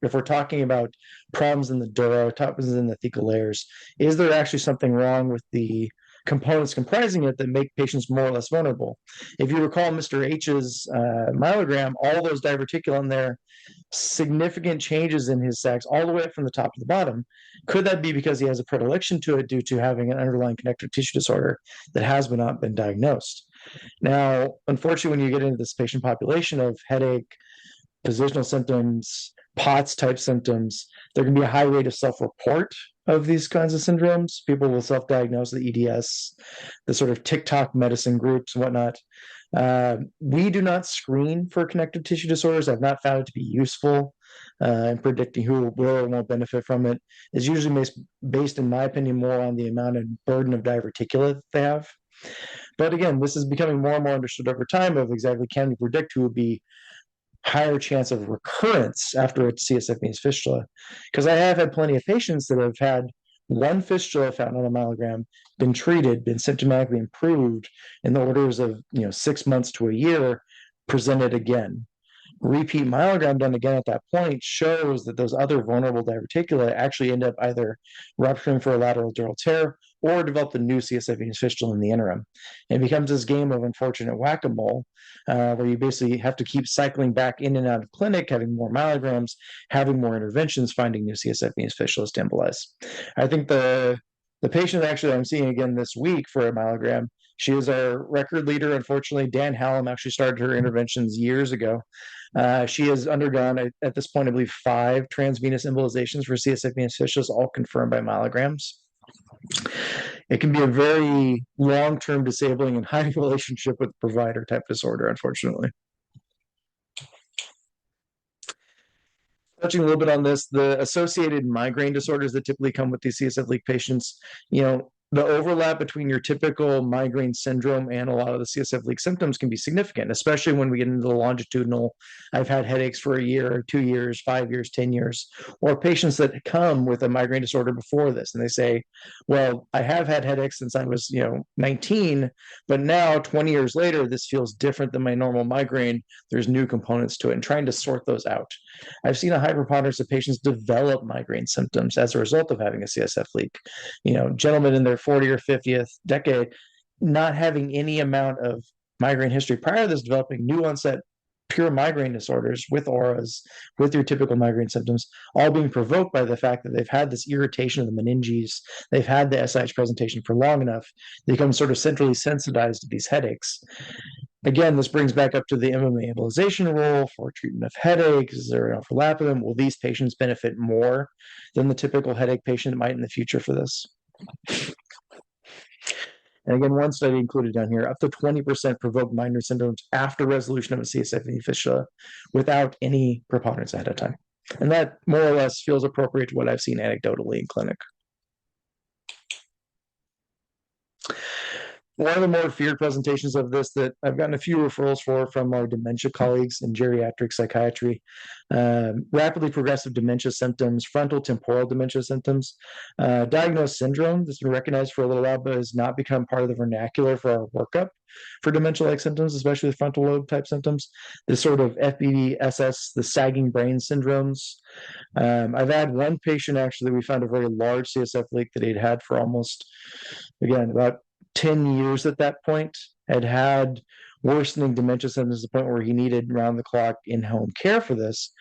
if we're talking about problems in the dura, problems in the thecal layers, is there actually something wrong with the components comprising it that make patients more or less vulnerable? If you recall Mr. H's myelogram, all those diverticula in there, significant changes in his sacs all the way up from the top to the bottom. Could that be because he has a predilection to it due to having an underlying connective tissue disorder that has not been diagnosed? Now, unfortunately, when you get into this patient population of headache, positional symptoms, POTS type symptoms, there can be a high rate of self-report of these kinds of syndromes. People will self-diagnose the EDS, the sort of TikTok medicine groups and whatnot. We do not screen for connective tissue disorders. I've not found it to be useful in predicting who will or won't benefit from it. It's usually based, in my opinion, more on the amount of burden of diverticula that they have. But again, this is becoming more and more understood over time of exactly, can we predict who would be higher chance of recurrence after a CSF-Venous fistula? Because I have had plenty of patients that have had one fistula found on a myelogram, been treated, been symptomatically improved in the orders of 6 months to a year, presented again. Repeat myelogram done again at that point shows that those other vulnerable diverticula actually end up either rupturing for a lateral dural tear or develop a new CSF-Venous fistula in the interim. It becomes this game of unfortunate whack-a-mole, where you basically have to keep cycling back in and out of clinic, having more myelograms, having more interventions, finding new CSF-Venous fistulas to embolize. I think the patient actually I'm seeing again this week for a myelogram, she is our record leader. Unfortunately, Dan Hallam actually started her interventions years ago. She has undergone, at this point, I believe, 5 transvenous embolizations for CSF-Venous fistulas, all confirmed by myelograms. It can be a very long-term disabling and high relationship with provider type disorder, unfortunately. Touching a little bit on this, the associated migraine disorders that typically come with these CSF leak patients, the overlap between your typical migraine syndrome and a lot of the CSF leak symptoms can be significant, especially when we get into the longitudinal, I've had headaches for a year, 2 years, 5 years, 10 years, or patients that come with a migraine disorder before this. And they say, well, I have had headaches since I was, 19, but now 20 years later, this feels different than my normal migraine. There's new components to it, and trying to sort those out. I've seen a high preponderance of patients develop migraine symptoms as a result of having a CSF leak. Gentlemen in their 40 or 50th decade, not having any amount of migraine history prior to this, developing new onset pure migraine disorders with auras, with your typical migraine symptoms, all being provoked by the fact that they've had this irritation of the meninges, they've had the SIH presentation for long enough, they become sort of centrally sensitized to these headaches. Again, this brings back up to the MMA embolization rule for treatment of headaches. Is there an overlap of them? Will these patients benefit more than the typical headache patient might in the future for this? And again, one study included down here, up to 20% provoke migraine symptoms after resolution of a CSF-Venous fistula without any preponderance ahead of time. And that more or less feels appropriate to what I've seen anecdotally in clinic. One of the more feared presentations of this that I've gotten a few referrals for from our dementia colleagues in geriatric psychiatry, rapidly progressive dementia symptoms, frontal temporal dementia symptoms, diagnosed syndrome that's been recognized for a little while, but has not become part of the vernacular for our workup for dementia-like symptoms, especially the frontal lobe type symptoms, this sort of FBD-SS, the sagging brain syndromes. I've had one patient, actually, we found a very large CSF leak that he'd had for almost, again, about 10 years at that point, had worsening dementia symptoms to the point where he needed round-the-clock in-home care for this.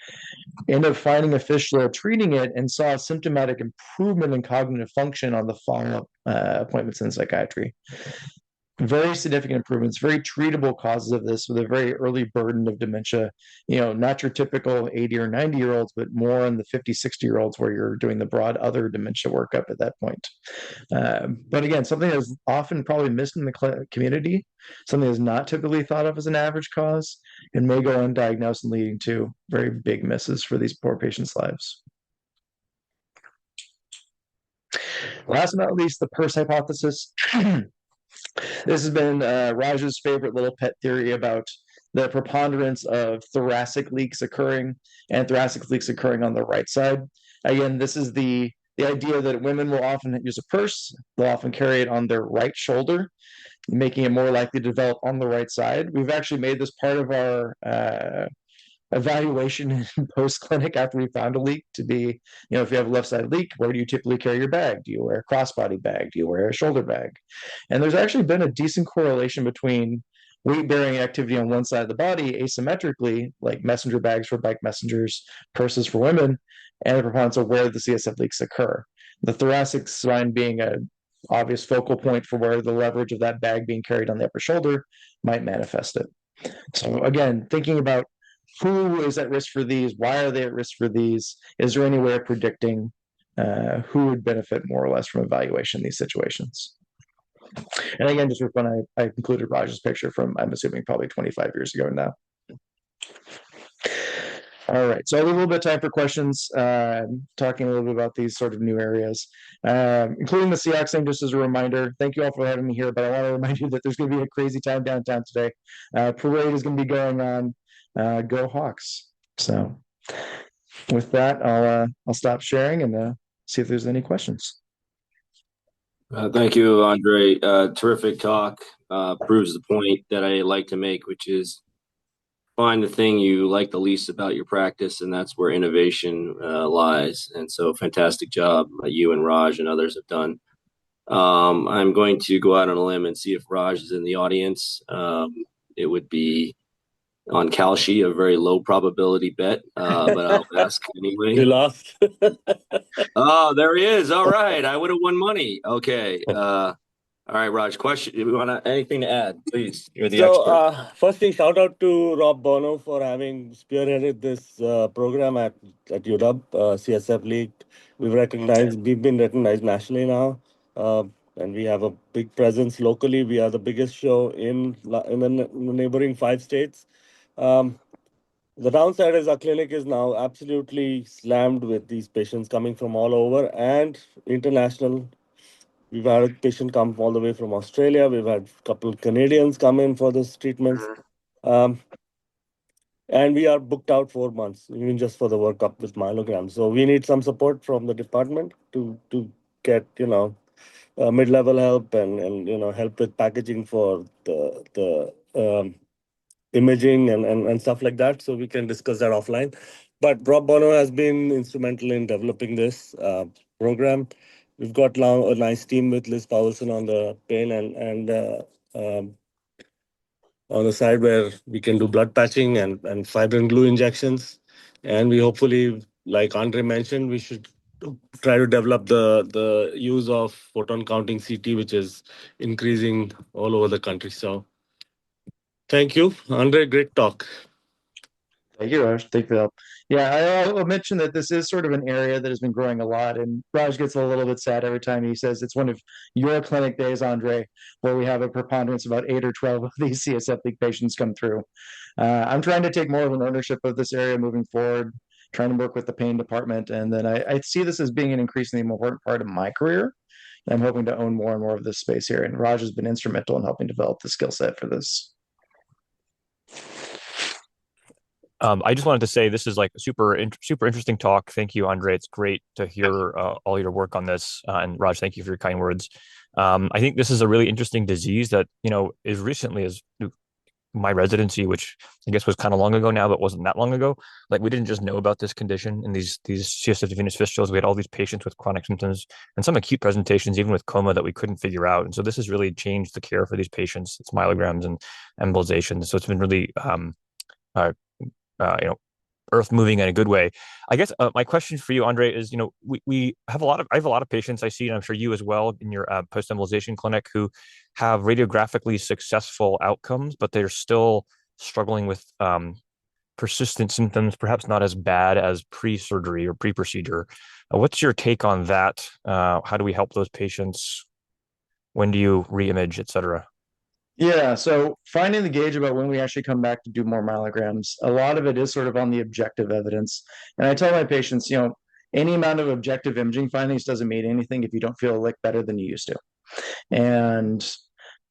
Ended up finding a fistula, treating it, and saw a symptomatic improvement in cognitive function on the follow-up appointments in psychiatry. Very significant improvements, very treatable causes of this with a very early burden of dementia, not your typical 80 or 90-year-olds, but more in the 50, 60-year-olds where you're doing the broad other dementia workup at that point. But again, something that's often probably missed in the community, something that's not typically thought of as an average cause, and may go undiagnosed and leading to very big misses for these poor patients' lives. Last but not least, the purse hypothesis. This has been Raj's favorite little pet theory about the preponderance of thoracic leaks occurring and thoracic leaks occurring on the right side. Again, this is the idea that women will often use a purse, they'll often carry it on their right shoulder, making it more likely to develop on the right side. We've actually made this part of our evaluation in post clinic after we found a leak to be, if you have a left side leak, where do you typically carry your bag? Do you wear a crossbody bag? Do you wear a shoulder bag? And there's actually been a decent correlation between weight bearing activity on one side of the body asymmetrically, like messenger bags for bike messengers, purses for women, and the preponderance of where the CSF leaks occur. The thoracic spine being a obvious focal point for where the leverage of that bag being carried on the upper shoulder might manifest it. So again, thinking about who is at risk for these, why are they at risk for these, is there any way of predicting who would benefit more or less from evaluation in these situations? And again, just for fun, I included Raj's picture from, I'm assuming, probably 25 years ago now. All right, so a little bit of time for questions, talking a little bit about these sort of new areas, including the Seahawks thing, just as a reminder. Thank you all for having me here, but I want to remind you that there's going to be a crazy time downtown today. Parade is going to be going on. Go Hawks. So with that, I'll stop sharing and see if there's any questions. Thank you, Andre. Terrific talk. Proves the point that I like to make, which is find the thing you like the least about your practice, and that's where innovation lies. And so, fantastic job you and Raj and others have done. I'm going to go out on a limb and see if Raj is in the audience. It would be on Kalshi, a very low probability bet, but I'll ask anyway. You lost. Oh, there he is. All right. I would have won money. Okay. All right, Raj, question. You want anything to add, please? You're the expert. Firstly, shout out to Rob Bono for having spearheaded this program at UW, CSF League. We've been recognized nationally now, and we have a big presence locally. We are the biggest show in the neighboring 5 states. The downside is our clinic is now absolutely slammed with these patients coming from all over and international. We've had a patient come all the way from Australia. We've had a couple of Canadians come in for this treatments. And we are booked out 4 months, even just for the workup with myelograms. So we need some support from the department to get, mid-level help and help with packaging for the imaging and stuff like that. So we can discuss that offline. But Rob Bono has been instrumental in developing this program. We've got now a nice team with Liz Powelson on the pain and on the side where we can do blood patching and fibrin glue injections. And we hopefully, like Andre mentioned, we should try to develop the use of photon counting CT, which is increasing all over the country. So thank you, Andre. Great talk. Thank you, Raj. Thank you for the help. Yeah, I'll mention that this is sort of an area that has been growing a lot, and Raj gets a little bit sad every time he says it's one of your clinic days, Andre, where we have a preponderance of about 8 or 12 of these CSF leak patients come through. I'm trying to take more of an ownership of this area moving forward, trying to work with the pain department, and then I see this as being an increasingly important part of my career. I'm hoping to own more and more of this space here, and Raj has been instrumental in helping develop the skill set for this. I just wanted to say this is like a super interesting talk. Thank you, Andre. It's great to hear all your work on this. And Raj, thank you for your kind words. I think this is a really interesting disease that, as recently as my residency, which I guess was kind of long ago now, but wasn't that long ago. Like we didn't just know about this condition and these CSF-Venous fistulas. We had all these patients with chronic symptoms and some acute presentations, even with coma, that we couldn't figure out. And so this has really changed the care for these patients. It's myelograms and embolizations. So it's been really, earth moving in a good way. I guess my question for you, Andre, is, we have I have a lot of patients I see, and I'm sure you as well in your post-embolization clinic, who have radiographically successful outcomes, but they're still struggling with persistent symptoms, perhaps not as bad as pre-surgery or pre-procedure. What's your take on that? How do we help those patients? When do you re-image, et cetera? Yeah, so finding the gauge about when we actually come back to do more myelograms, a lot of it is sort of on the objective evidence. And I tell my patients, any amount of objective imaging findings doesn't mean anything if you don't feel like better than you used to. And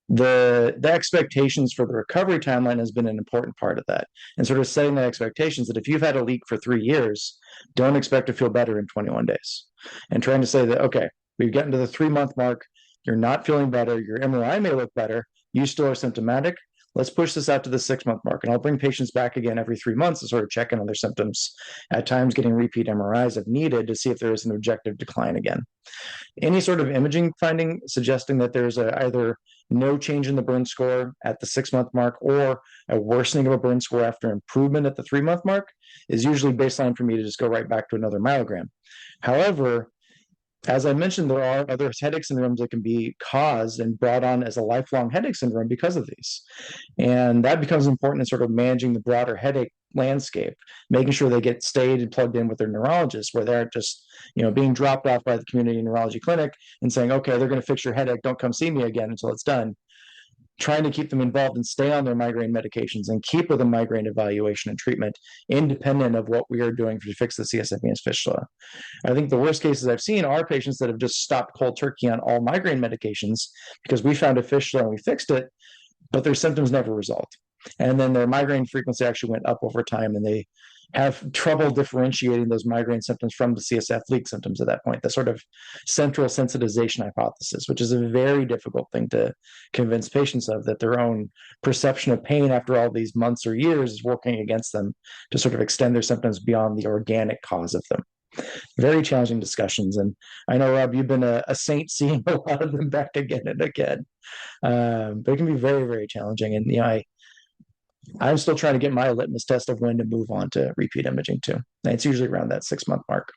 the expectations for the recovery timeline has been an important part of that, and sort of setting the expectations that if you've had a leak for 3 years, don't expect to feel better in 21 days, and trying to say that, okay, we've gotten to the 3-month mark, you're not feeling better, your MRI may look better, you still are symptomatic, let's push this out to the 6-month mark. And I'll bring patients back again every 3 months to sort of check in on their symptoms, at times getting repeat MRIs if needed to see if there is an objective decline again. Any sort of imaging finding suggesting that there's either no change in the burn score at the 6-month mark or a worsening of a burn score after improvement at the 3-month mark is usually baseline for me to just go right back to another myelogram. However, as I mentioned, there are other headache syndromes that can be caused and brought on as a lifelong headache syndrome because of these. And that becomes important in sort of managing the broader headache landscape, making sure they get stayed and plugged in with their neurologist, where they're just, being dropped off by the community neurology clinic and saying, okay, they're going to fix your headache, don't come see me again until it's done. Trying to keep them involved and stay on their migraine medications and keep with a migraine evaluation and treatment independent of what we are doing to fix the CSF-Venous fistula. I think the worst cases I've seen are patients that have just stopped cold turkey on all migraine medications because we found a fistula and we fixed it, but their symptoms never resolved. And then their migraine frequency actually went up over time, and they have trouble differentiating those migraine symptoms from the CSF leak symptoms at that point, the sort of central sensitization hypothesis, which is a very difficult thing to convince patients of, that their own perception of pain after all these months or years is working against them to sort of extend their symptoms beyond the organic cause of them. Very challenging discussions. And I know, Rob, you've been a saint seeing a lot of them back again and again. But it can be very, very challenging. And, I'm still trying to get my litmus test of when to move on to repeat imaging too. And it's usually around that 6-month mark.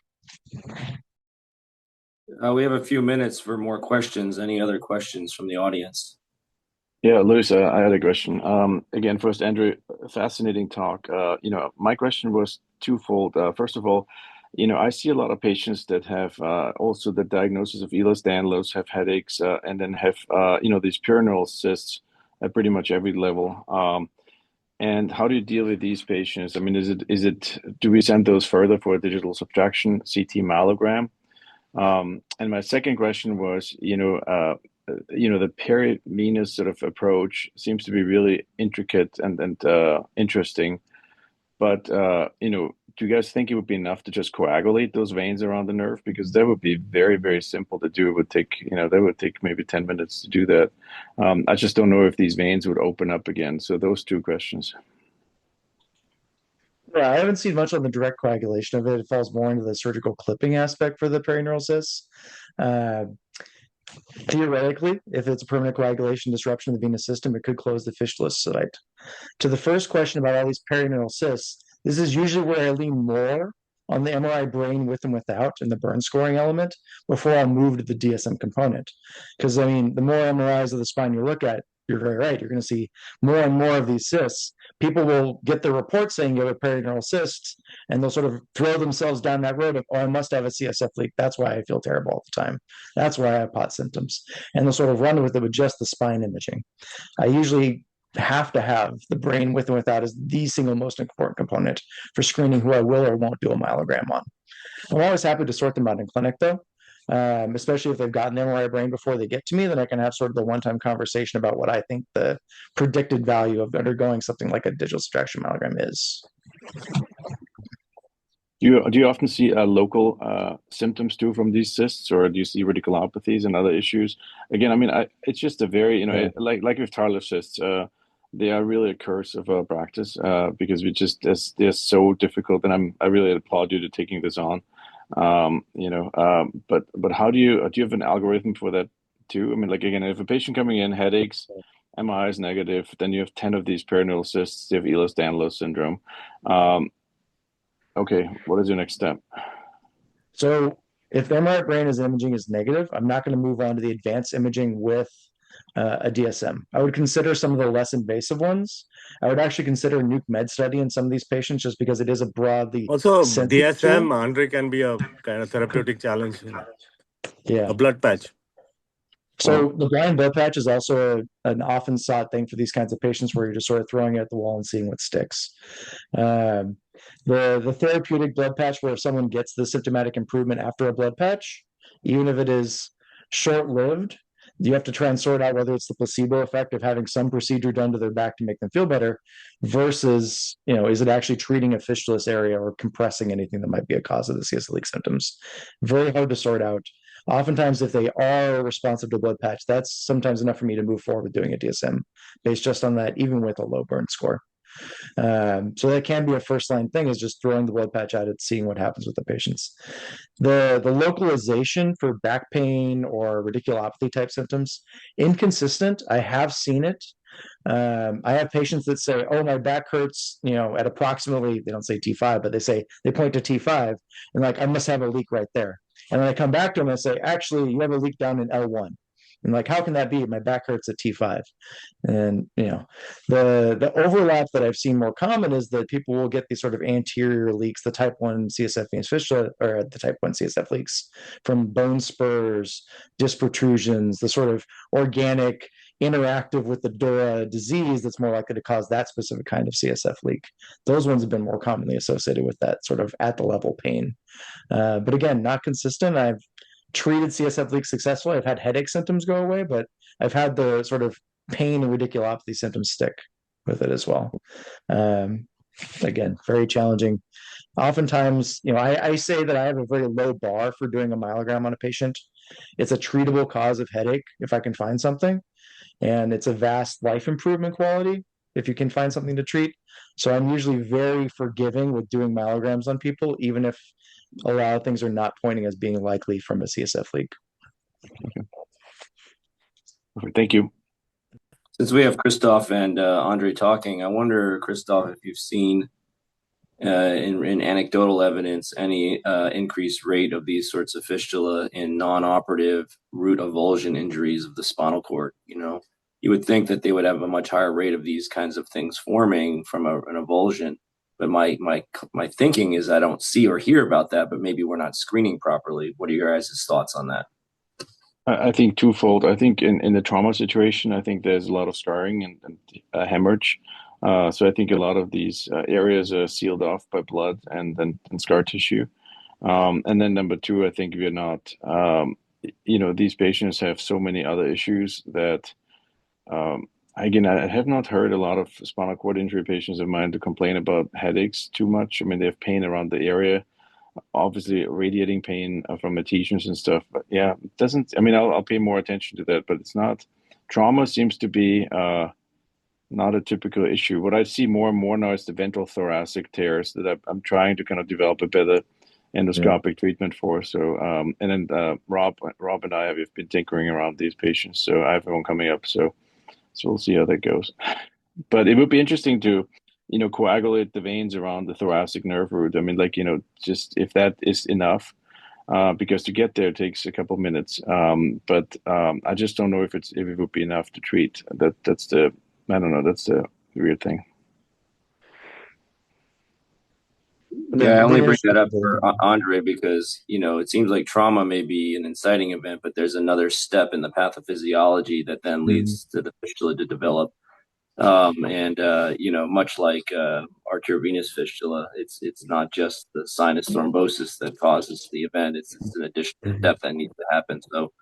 We have a few minutes for more questions. Any other questions from the audience? Yeah, Luis, I had a question. Again, first, Andrew, fascinating talk. My question was twofold. First of all, I see a lot of patients that have also the diagnosis of Ehlers-Danlos, have headaches, and then have, these perineal cysts at pretty much every level. And how do you deal with these patients? I mean, do we send those further for a digital subtraction CT myelogram? And my second question was, the perivenous sort of approach seems to be really intricate and interesting. But, do you guys think it would be enough to just coagulate those veins around the nerve? Because that would be very, very simple to do. It would take, maybe 10 minutes to do that. I just don't know if these veins would open up again. So those two questions. Yeah, I haven't seen much on the direct coagulation of it. It falls more into the surgical clipping aspect for the perineural cysts. Theoretically, if it's a permanent coagulation disruption of the venous system, it could close the fistula site. To the first question about all these perineural cysts, this is usually where I lean more on the MRI brain with and without and the burn scoring element before I'll move to the DSM component. Because, the more MRIs of the spine you look at, you're very right, you're going to see more and more of these cysts. People will get the report saying you have a perineural cyst, and they'll sort of throw themselves down that road of, oh, I must have a CSF leak. That's why I feel terrible all the time. That's why I have POT symptoms. And they'll sort of run with it with just the spine imaging. I usually have to have the brain with and without as the single most important component for screening who I will or won't do a myelogram on. I'm always happy to sort them out in clinic though, especially if they've gotten the MRI brain before they get to me. Then I can have sort of the one-time conversation about what I think the predicted value of undergoing something like a digital subtraction myelogram is. Do you often see local symptoms too from these cysts, or do you see radiculopathies and other issues? Again, it's just a very, like with Tarlov cysts, they are really a curse of our practice because they're so difficult, and I really applaud you to taking this on. But how do you have an algorithm for that too? Again, if a patient coming in, headaches, MRI is negative, then you have 10 of these perineal cysts, you have Ehlers-Danlos syndrome. Okay, what is your next step? So if the MRI brain imaging is negative, I'm not going to move on to the advanced imaging with a DSM. I would consider some of the less invasive ones. I would actually consider a nuke med study in some of these patients just because it is a broadly Also, sensitive DSM, tool. Andre, can be a kind of therapeutic challenge. Yeah. A blood patch. So the blind blood patch is also an often sought thing for these kinds of patients where you're just sort of throwing it at the wall and seeing what sticks. The therapeutic blood patch, where if someone gets the symptomatic improvement after a blood patch, even if it is short-lived, you have to try and sort out whether it's the placebo effect of having some procedure done to their back to make them feel better versus, is it actually treating a fistulous area or compressing anything that might be a cause of the CSF leak symptoms? Very hard to sort out. Oftentimes, if they are responsive to blood patch, that's sometimes enough for me to move forward with doing a DSM based just on that, even with a low burn score. So that can be a first line thing, is just throwing the blood patch at it, seeing what happens with the patients. The localization for back pain or radiculopathy type symptoms, inconsistent. I have seen it. I have patients that say, "Oh, my back hurts," at approximately, they don't say T5, but they point to T5 and like, I must have a leak right there. And then I come back to them and say, "Actually, you have a leak down in L1." And like, how can that be? My back hurts at T5. And the overlap that I've seen more common is that people will get these sort of anterior leaks, the type 1 CSF venous fistula, or the type 1 CSF leaks from bone spurs, disc protrusions, the sort of organic interactive with the dura disease that's more likely to cause that specific kind of CSF leak. Those ones have been more commonly associated with that sort of at the level pain. But again, not consistent. I've treated CSF leaks successfully. I've had headache symptoms go away, but I've had the sort of pain and radiculopathy symptoms stick with it as well. Again, very challenging. Oftentimes, I say that I have a very low bar for doing a myelogram on a patient. It's a treatable cause of headache if I can find something, and it's a vast life improvement quality if you can find something to treat. So I'm usually very forgiving with doing myelograms on people, even if a lot of things are not pointing as being likely from a CSF leak. Okay. Thank you. Since we have Christoph and Andre talking, I wonder, Christoph, if you've seen in anecdotal evidence any increased rate of these sorts of fistula in non-operative root avulsion injuries of the spinal cord. You would think that they would have a much higher rate of these kinds of things forming from an avulsion. But my thinking is I don't see or hear about that, but maybe we're not screening properly. What are your guys' thoughts on that? I think twofold. I think in the trauma situation, I think there's a lot of scarring and hemorrhage. So I think a lot of these areas are sealed off by blood and scar tissue. And then number two, I think we're not, these patients have so many other issues that, again, I have not heard a lot of spinal cord injury patients of mine to complain about headaches too much. I mean, they have pain around the area, obviously radiating pain from adhesions and stuff. But yeah, it doesn't, I'll pay more attention to that, but it's not, trauma seems to be not a typical issue. What I see more and more now is the ventral thoracic tears that I'm trying to kind of develop a better endoscopic treatment for. So, and then Rob and I have been tinkering around these patients. So I have one coming up. So we'll see how that goes. But it would be interesting to, coagulate the veins around the thoracic nerve root. Just if that is enough, because to get there takes a couple minutes. But I just don't know if it would be enough to treat. That's the weird thing. Yeah, I only bring that up for Andre because, it seems like trauma may be an inciting event, but there's another step in the pathophysiology that then leads to the fistula to develop. Much like arteriovenous fistula, it's not just the sinus thrombosis that causes the event. It's an additional step that needs to happen. So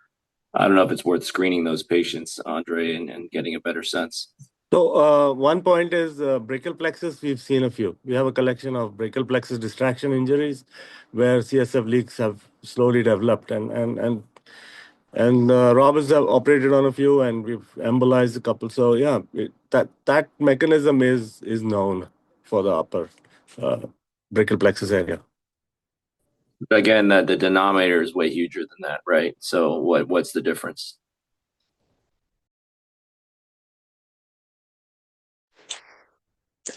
I don't know if it's worth screening those patients, Andre, and getting a better sense. So one point is brachial plexus. We've seen a few. We have a collection of brachial plexus distraction injuries where CSF leaks have slowly developed, and Rob has operated on a few, and we've embolized a couple. So yeah, that mechanism is known for the upper brachial plexus area. But again, the denominator is way huger than that, right? So what's the difference?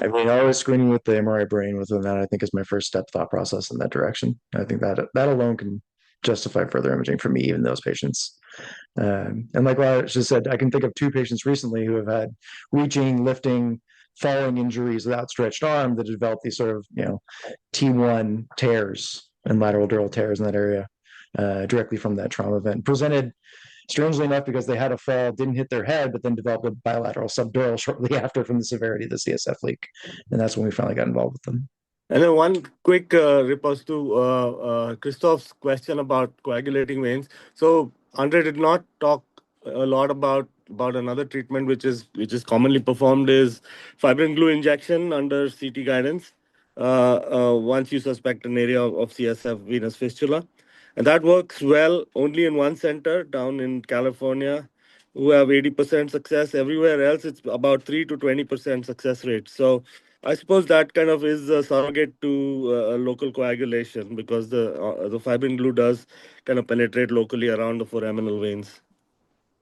Always screening with the MRI brain within that, I think, is my first step thought process in that direction. I think that alone can justify further imaging for me, even those patients. And like I just said, I can think of two patients recently who have had reaching, lifting, falling injuries with outstretched arm that developed these sort of, T1 tears and lateral dural tears in that area directly from that trauma event. Presented strangely enough because they had a fall, didn't hit their head, but then developed a bilateral subdural shortly after from the severity of the CSF leak. And that's when we finally got involved with them. And then one quick riposte to Christoph's question about coagulating veins. So Andre did not talk a lot about another treatment which is commonly performed is fibrin glue injection under CT guidance. Once you suspect an area of CSF venous fistula, and that works well only in one center down in California, who have 80% success. Everywhere else, it's about 3 to 20% success rate. So I suppose that kind of is a surrogate to local coagulation because the fibrin glue does kind of penetrate locally around the foraminal veins.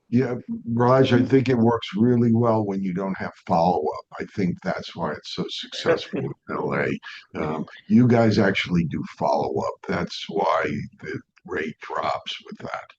Yeah, Raj, I think it works really well when you don't have follow-up. I think that's why it's so successful in LA. You guys actually do follow-up. That's why the rate drops with that.